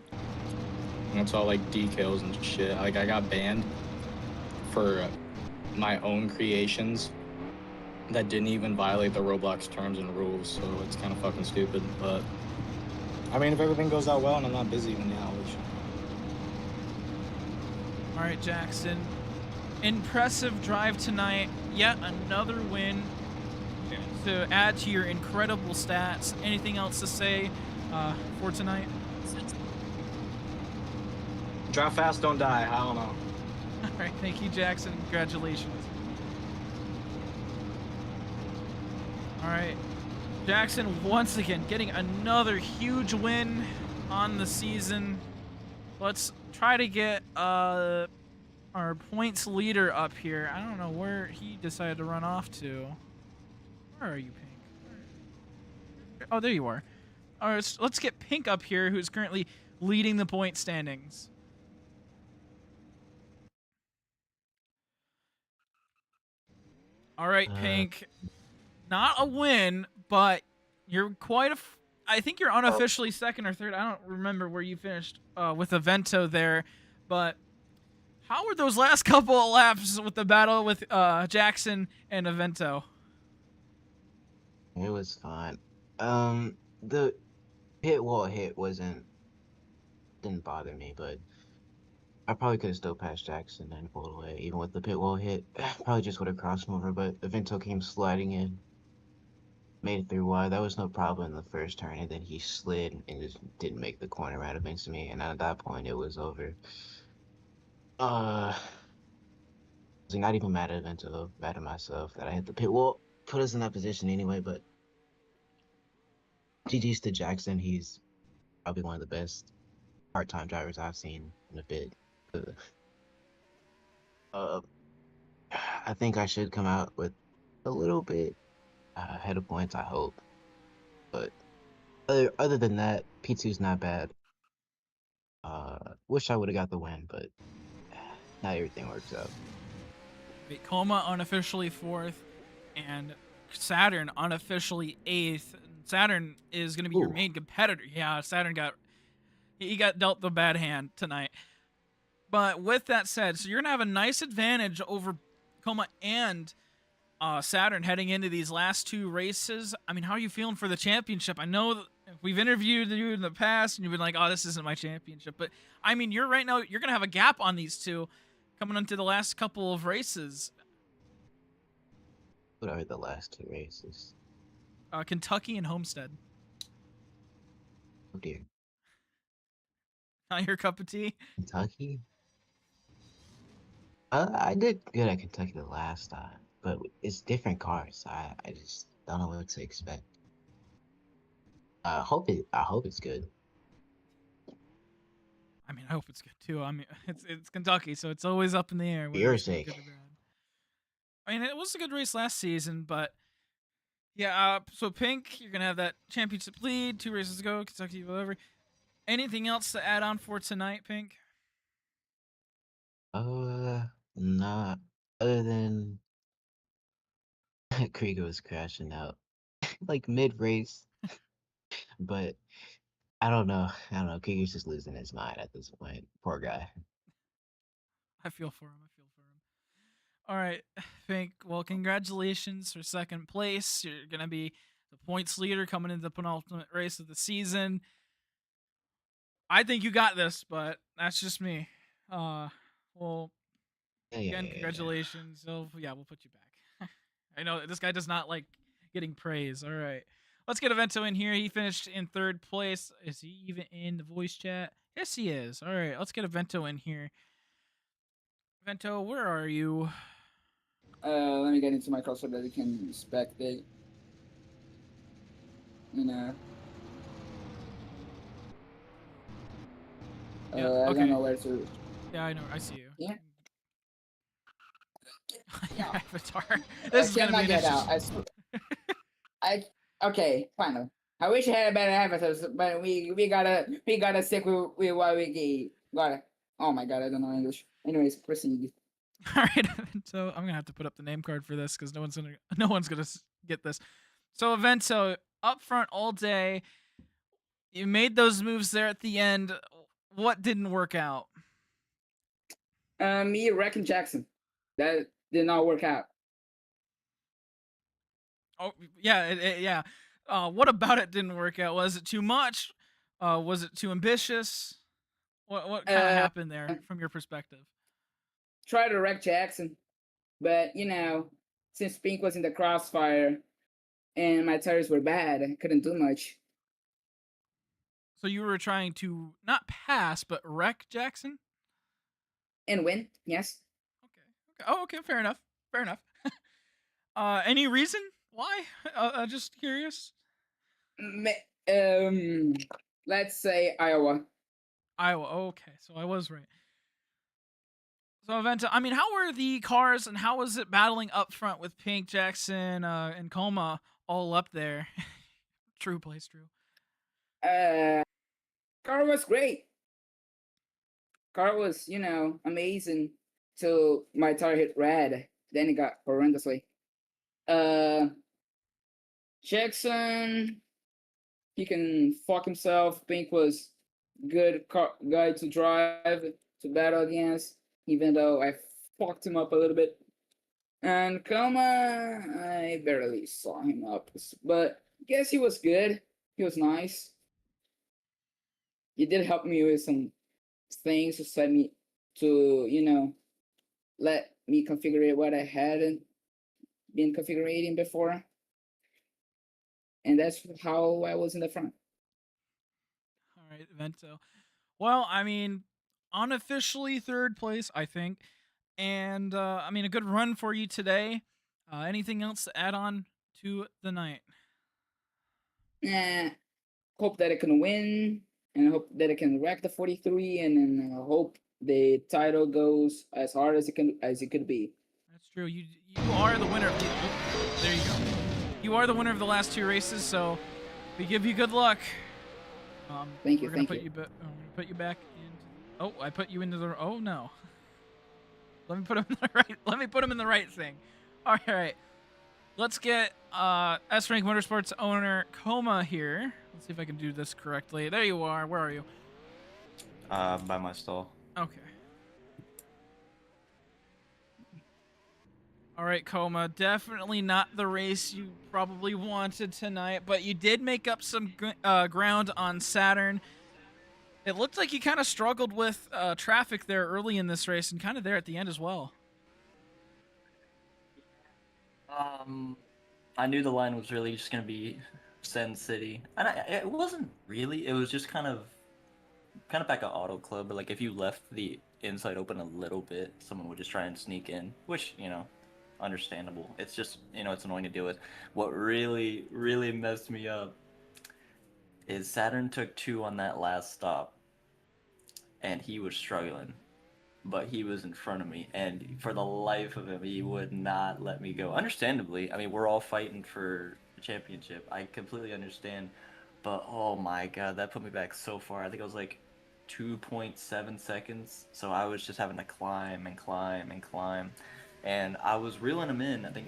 And it's all like decals and shit. Like I got banned for my own creations that didn't even violate the Roblox terms and rules, so it's kind of fucking stupid. But I mean, if everything goes out well and I'm not busy, then yeah, I'll let you know. All right, Jackson. Impressive drive tonight. Yet another win to add to your incredible stats. Anything else to say for tonight? Drive fast, don't die. I don't know. All right, thank you, Jackson. Congratulations. All right, Jackson once again getting another huge win on the season. Let's try to get our points leader up here. I don't know where he decided to run off to. Where are you, Pink? Oh, there you are. All right, let's get Pink up here, who's currently leading the point standings. All right, Pink. Not a win, but you're quite a. I think you're unofficially second or third. I don't remember where you finished with Avento there, but how were those last couple of laps with the battle with Jackson and Avento? It was fine. The pit wall hit didn't bother me, but I probably could have still passed Jackson and pulled away, even with the pit wall hit. Probably just would have crossed him over, but Avento came sliding in, made it through wide. That was no problem in the first turn, and then he slid and just didn't make the corner right up into me, and at that point it was over. Uh, not even mad at Vento, mad at myself that I hit the pit wall. Put us in that position anyway, but GG's to Jackson. He's probably one of the best part-time drivers I've seen in a bit. Uh, I think I should come out with a little bit ahead of points, I hope. But other than that, P2's not bad. Wish I would have got the win, but not everything works out. Coma unofficially 4th, and Saturn unofficially 8th. Saturn is going to be your Ooh. main competitor. Yeah, Saturn got dealt the bad hand tonight. But with that said, so you're going to have a nice advantage over Coma and Saturn heading into these last 2 races. I mean, how are you feeling for the championship? I know we've interviewed you in the past, and you've been like, "Oh, this isn't my championship." But I mean, you're right now. You're gonna have a gap on these 2 coming into the last couple of races. What are the last 2 races? Kentucky and Homestead. Oh dear. Not your cup of tea. Kentucky? I did good at Kentucky the last time, but it's different cars. I just don't know what to expect. I hope it's good. I mean, I hope it's good too. I mean, it's Kentucky, so it's always up in the air. For your It's sake. good or bad. I mean, it was a good race last season, but yeah. So Pink, you're gonna have that championship lead. 2 races to go. Kentucky, whatever. Anything else to add on for tonight, Pink? Not other than Krieger was crashing out like mid race, but I don't know. Krieger's just losing his mind at this point. Poor guy. I feel for him. All right, Pink. Well, congratulations for 2nd place. You're gonna be the points leader coming into the penultimate race of the season. I think you got this, but that's just me. Well, again, Yeah. congratulations. So yeah, we'll put you back. I know this guy does not like getting praise. All right, let's get Avento in here. He finished in 3rd place. Is he even in the voice chat? Yes, he is. All right, let's get Avento in here. Avento, where are you? Let me get into my car so that we can spectate. You know. Yeah, I okay. don't know where to. Yeah, I know. I see you. Yeah. Your No. avatar. This is gonna be get an out. Okay, fine. I wish I had a better avatar, but we gotta stick with what we got it. Oh my god, I don't know English. Anyways, proceed. All right, so I'm gonna have to put up the name card for this because no one's gonna get this. So Avento up front all day. You made those moves there at the end. What didn't work out? Me, Reck and Jackson. That did not work out. Oh yeah, yeah. What about it didn't work out? Was it too much? Was it too ambitious? What kind of happened there from your perspective? Try to wreck Jackson, but since Pink was in the crossfire and my tires were bad, I couldn't do much. So you were trying to not pass but wreck Jackson? And win, yes. Okay. Oh, okay. Fair enough. Any reason why? Just curious. Let's say Iowa. Okay, so I was right. So Avento, I mean, how were the cars and how was it battling up front with Pink, Jackson, and Coma all up there? True plays true. Car was great. Car was, amazing till my tire hit red. Then it got horrendously. Jackson, he can fuck himself. Pink was good guy to drive, to battle against, even though I fucked him up a little bit. And Coma, I barely saw him up, but I guess he was good. He was nice. He did help me with some things to set me to, let me configure what I hadn't been configuring before. And that's how I was in the front. All right, Avento. Well, I mean, unofficially 3rd place, I think. And I mean, a good run for you today. Anything else to add on to the night? Hope that it can win, and I hope that it can wreck the 43, and then hope the title goes as hard as it could be. That's true. You are the winner. There you go. You are the winner of the last 2 races, so we give you good luck. Thank you. We're gonna Thank you. put you back into. Oh, I put you into the. Oh no. Let me put him in the right. Let me put him in the right thing. All right. Let's get S Rank Motorsports owner Coma here. Let's see if I can do this correctly. There you are. Where are you? By my stall. Okay. All right, Coma. Definitely not the race you probably wanted tonight, but you did make up some ground on Saturn. It looked like you kind of struggled with traffic there early in this race and kind of there at the end as well. I knew the line was really just gonna be Send City, and it wasn't really. It was just kind of back at Auto Club, but like if you left the inside open a little bit, someone would just try and sneak in, which understandable. It's just it's annoying to deal with. What really messed me up is Saturn took 2 on that last stop, and he was struggling. But he was in front of me, and for the life of him, he would not let me go. Understandably, I mean, we're all fighting for the championship. I completely understand, but oh my god, that put me back so far. I think it was like 2.7 seconds, so I was just having to climb and climb and climb, and I was reeling him in. I think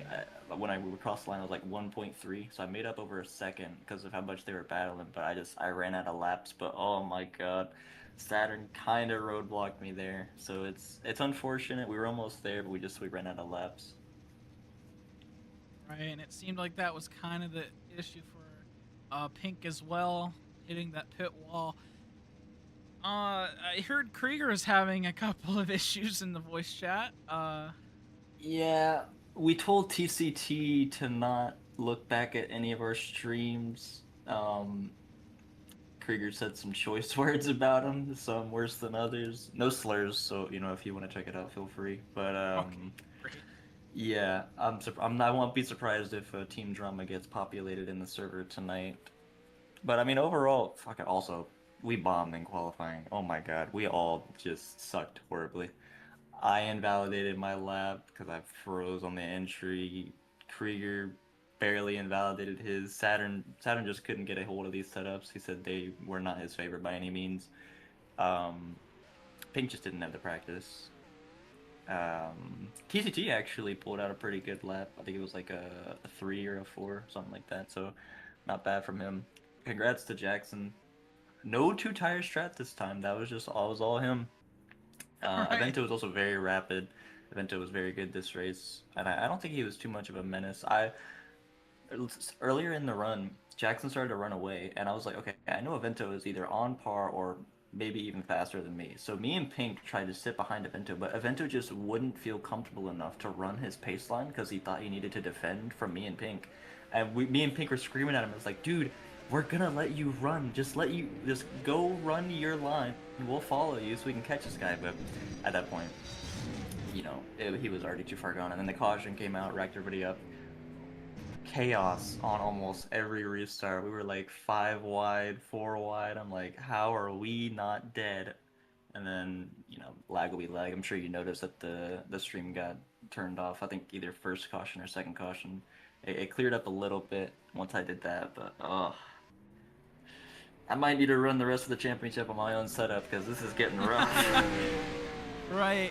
when I would cross the line, I was like 1.3, so I made up over a second because of how much they were battling, but I ran out of laps. But oh my god, Saturn kind of roadblocked me there, so it's unfortunate. We were almost there, but we ran out of laps. Right, and it seemed like that was kind of the issue for Pink as well, hitting that pit wall. I heard Krieger is having a couple of issues in the voice chat. Yeah, we told TCT to not look back at any of our streams. Krieger said some choice words about him, some worse than others. No slurs, so if you want to check it out, feel free. But Okay, great. yeah, I won't be surprised if Team Drama gets populated in the server tonight. But I mean, overall, fuck it. Also, we bombed in qualifying. Oh my god, we all just sucked horribly. I invalidated my lap because I froze on the entry. Krieger barely invalidated his. Saturn just couldn't get a hold of these setups. He said they were not his favorite by any means. Pink just didn't have the practice. TCT actually pulled out a pretty good lap. I think it was like a 3 or a 4, something like that. So not bad from him. Congrats to Jackson. No 2-tire strat this time. That was all him. Right. Avento was also very rapid. Avento was very good this race, and I don't think he was too much of a menace. Earlier in the run, Jackson started to run away, and I was like, okay, I know Avento is either on par or maybe even faster than me. So me and Pink tried to sit behind Avento, but Avento just wouldn't feel comfortable enough to run his pace line because he thought he needed to defend from me and Pink. And me and Pink were screaming at him. It's like, dude, we're gonna let you run. Just go run your line, and we'll follow you so we can catch this guy. But at that point, he was already too far gone. And then the caution came out, racked everybody up. Chaos on almost every restart. We were like 5 wide, 4 wide. I'm like, how are we not dead? And then, lag will be lag. I'm sure you noticed that the stream got turned off. I think either first caution or second caution. It cleared up a little bit once I did that, but I might need to run the rest of the championship on my own setup because this is getting rough. Right.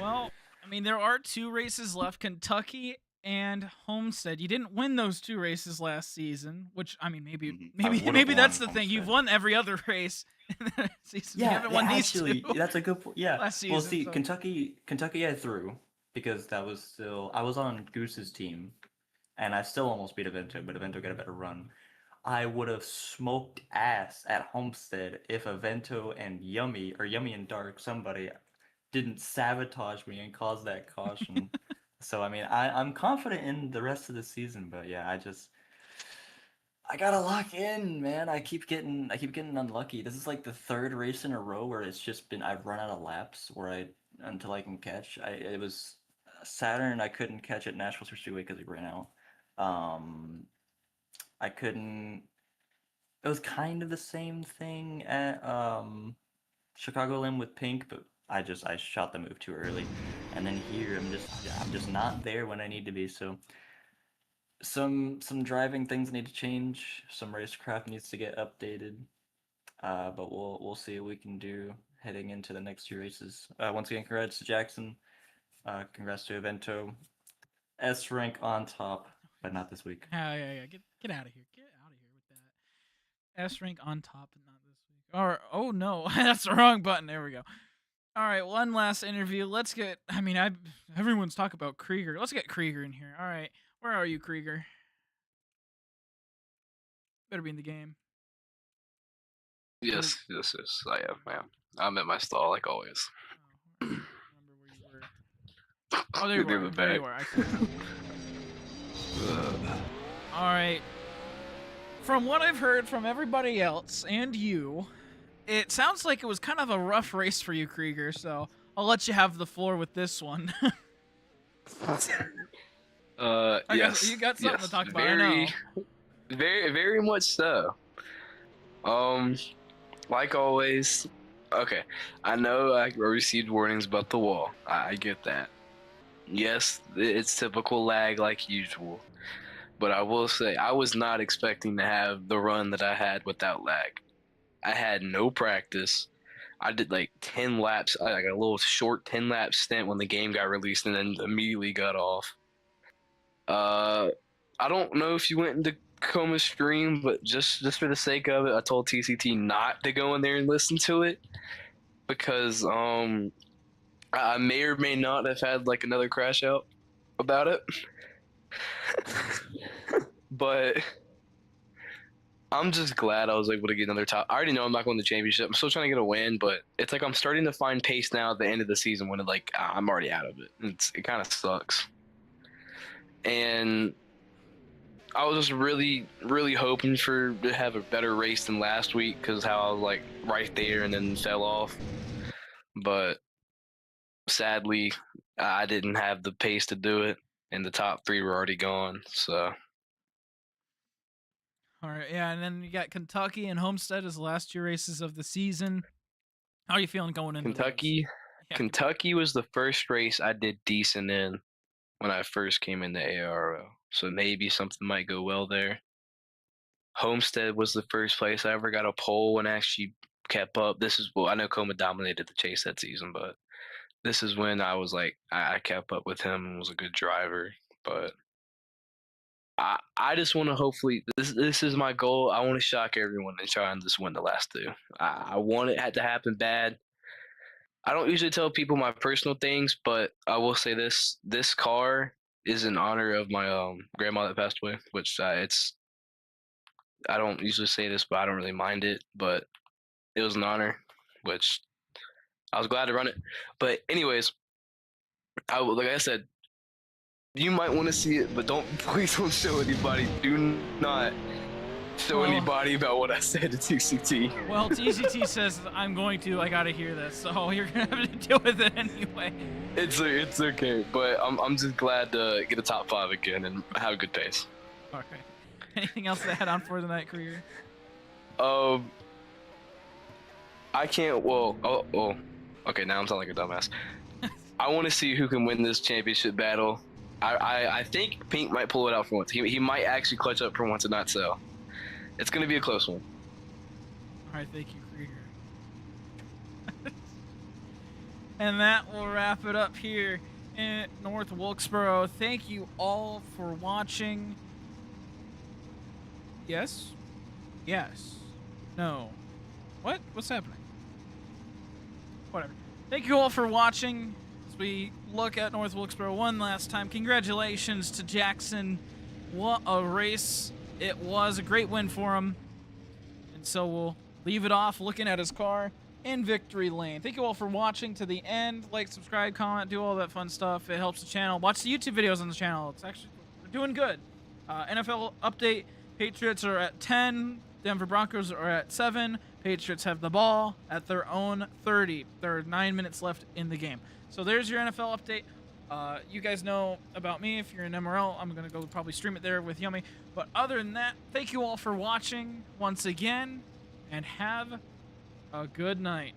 Well, I mean, there are 2 races left, Kentucky and Homestead. You didn't win those 2 races last season, which I mean, maybe that's the thing. You've won every other race in the season. Yeah, you haven't won these actually, 2. that's a good point. Yeah. Last season, Well, see, so. Kentucky I threw because that was still I was on Goose's team, and I still almost beat Avento, but Avento got a better run. I would have smoked ass at Homestead if Avento and Yummy and Dark, somebody, didn't sabotage me and cause that caution. So I mean, I'm confident in the rest of the season, but yeah, I gotta lock in, man. I keep getting unlucky. This is like the 3rd race in a row where it's just been I've run out of laps where until I can catch. It was Saturn. I couldn't catch at Nashville Speedway because it ran out. I couldn't. It was kind of the same thing at Chicagoland with Pink, but I shot the move too early, and then here I'm just not there when I need to be. So some driving things need to change. Some racecraft needs to get updated. But we'll see what we can do heading into the next two races. Once again, congrats to Jackson. Congrats to Evento. S rank on top, but not this week. Yeah. Get out of here. Get out of here with that. S rank on top and not this week. Or oh no, that's the wrong button. There we go. All right, one last interview. Let's get. I mean, everyone's talking about Krieger. Let's get Krieger in here. All right, where are you, Krieger? Better be in the game. Yes, I am. I'm at my stall like always. Oh, I don't remember where you were. Oh, there you Near were. the There you back. were. I see you. All right. From what I've heard from everybody else and you, it sounds like it was kind of a rough race for you, Krieger. So I'll let you have the floor with this one. Yes. You got something yes, to talk about. I know. Very much so. Like always. Okay, I know I received warnings about the wall. I get that. Yes, it's typical lag like usual. But I will say, I was not expecting to have the run that I had without lag. I had no practice. I did like 10 laps, like a little short 10-lap stint when the game got released and then immediately got off. I don't know if you went into Coma stream, but just for the sake of it, I told TCT not to go in there and listen to it because I may or may not have had like another crash out about it. But I'm just glad I was able to get another top. I already know I'm not going to the championship. I'm still trying to get a win, but it's like I'm starting to find pace now at the end of the season when I'm already out of it. It kind of sucks. And I was just really hoping to have a better race than last week because how I was like right there and then fell off. But sadly, I didn't have the pace to do it, and the top three were already gone. So. All right, yeah, and then you got Kentucky and Homestead as the last two races of the season. How are you feeling going into Kentucky? Yeah, Kentucky was the first race I did decent in when I first came into AIRL, so maybe something might go well there. Homestead was the first place I ever got a pole and actually kept up. I know Coma dominated the chase that season, but this is when I was like, I kept up with him and was a good driver. But I just want to hopefully this is my goal. I want to shock everyone and try and just win the last two. I want it had to happen bad. I don't usually tell people my personal things, but I will say this car is in honor of my grandma that passed away, which I don't usually say this, but I don't really mind it, but it was an honor, which I was glad to run it. But anyways, like I said, you might want to see it, but please don't show anybody. Do not show anybody about what I said to TCT. Well, TCT says I gotta hear this, so you're gonna have to deal with it anyway. It's okay, but I'm just glad to get a top 5 again and have a good pace. All right. Anything else to add on for the night, Krieger? I can't. Well, okay. Now I'm sounding like a dumbass. I want to see who can win this championship battle. I think Pink might pull it out for once. He might actually clutch up for once and not sell. It's gonna be a close one. All right, thank you, Krieger. And that will wrap it up here in North Wilkesboro. Thank you all for watching. Yes? Yes. No. What? What's happening? Whatever. Thank you all for watching as we look at North Wilkesboro one last time. Congratulations to Jackson. What a race it was. A great win for him. And so we'll leave it off looking at his car in victory lane. Thank you all for watching to the end. Like, subscribe, comment, do all that fun stuff. It helps the channel. Watch the YouTube videos on the channel. It's actually, we're doing good. NFL update. Patriots are at 10. Denver Broncos are at 7. Patriots have the ball at their own 30. There are 9 minutes left in the game. So there's your NFL update. You guys know about me. If you're in MRL, I'm going to go probably stream it there with Yummy. But other than that, thank you all for watching once again, and have a good night.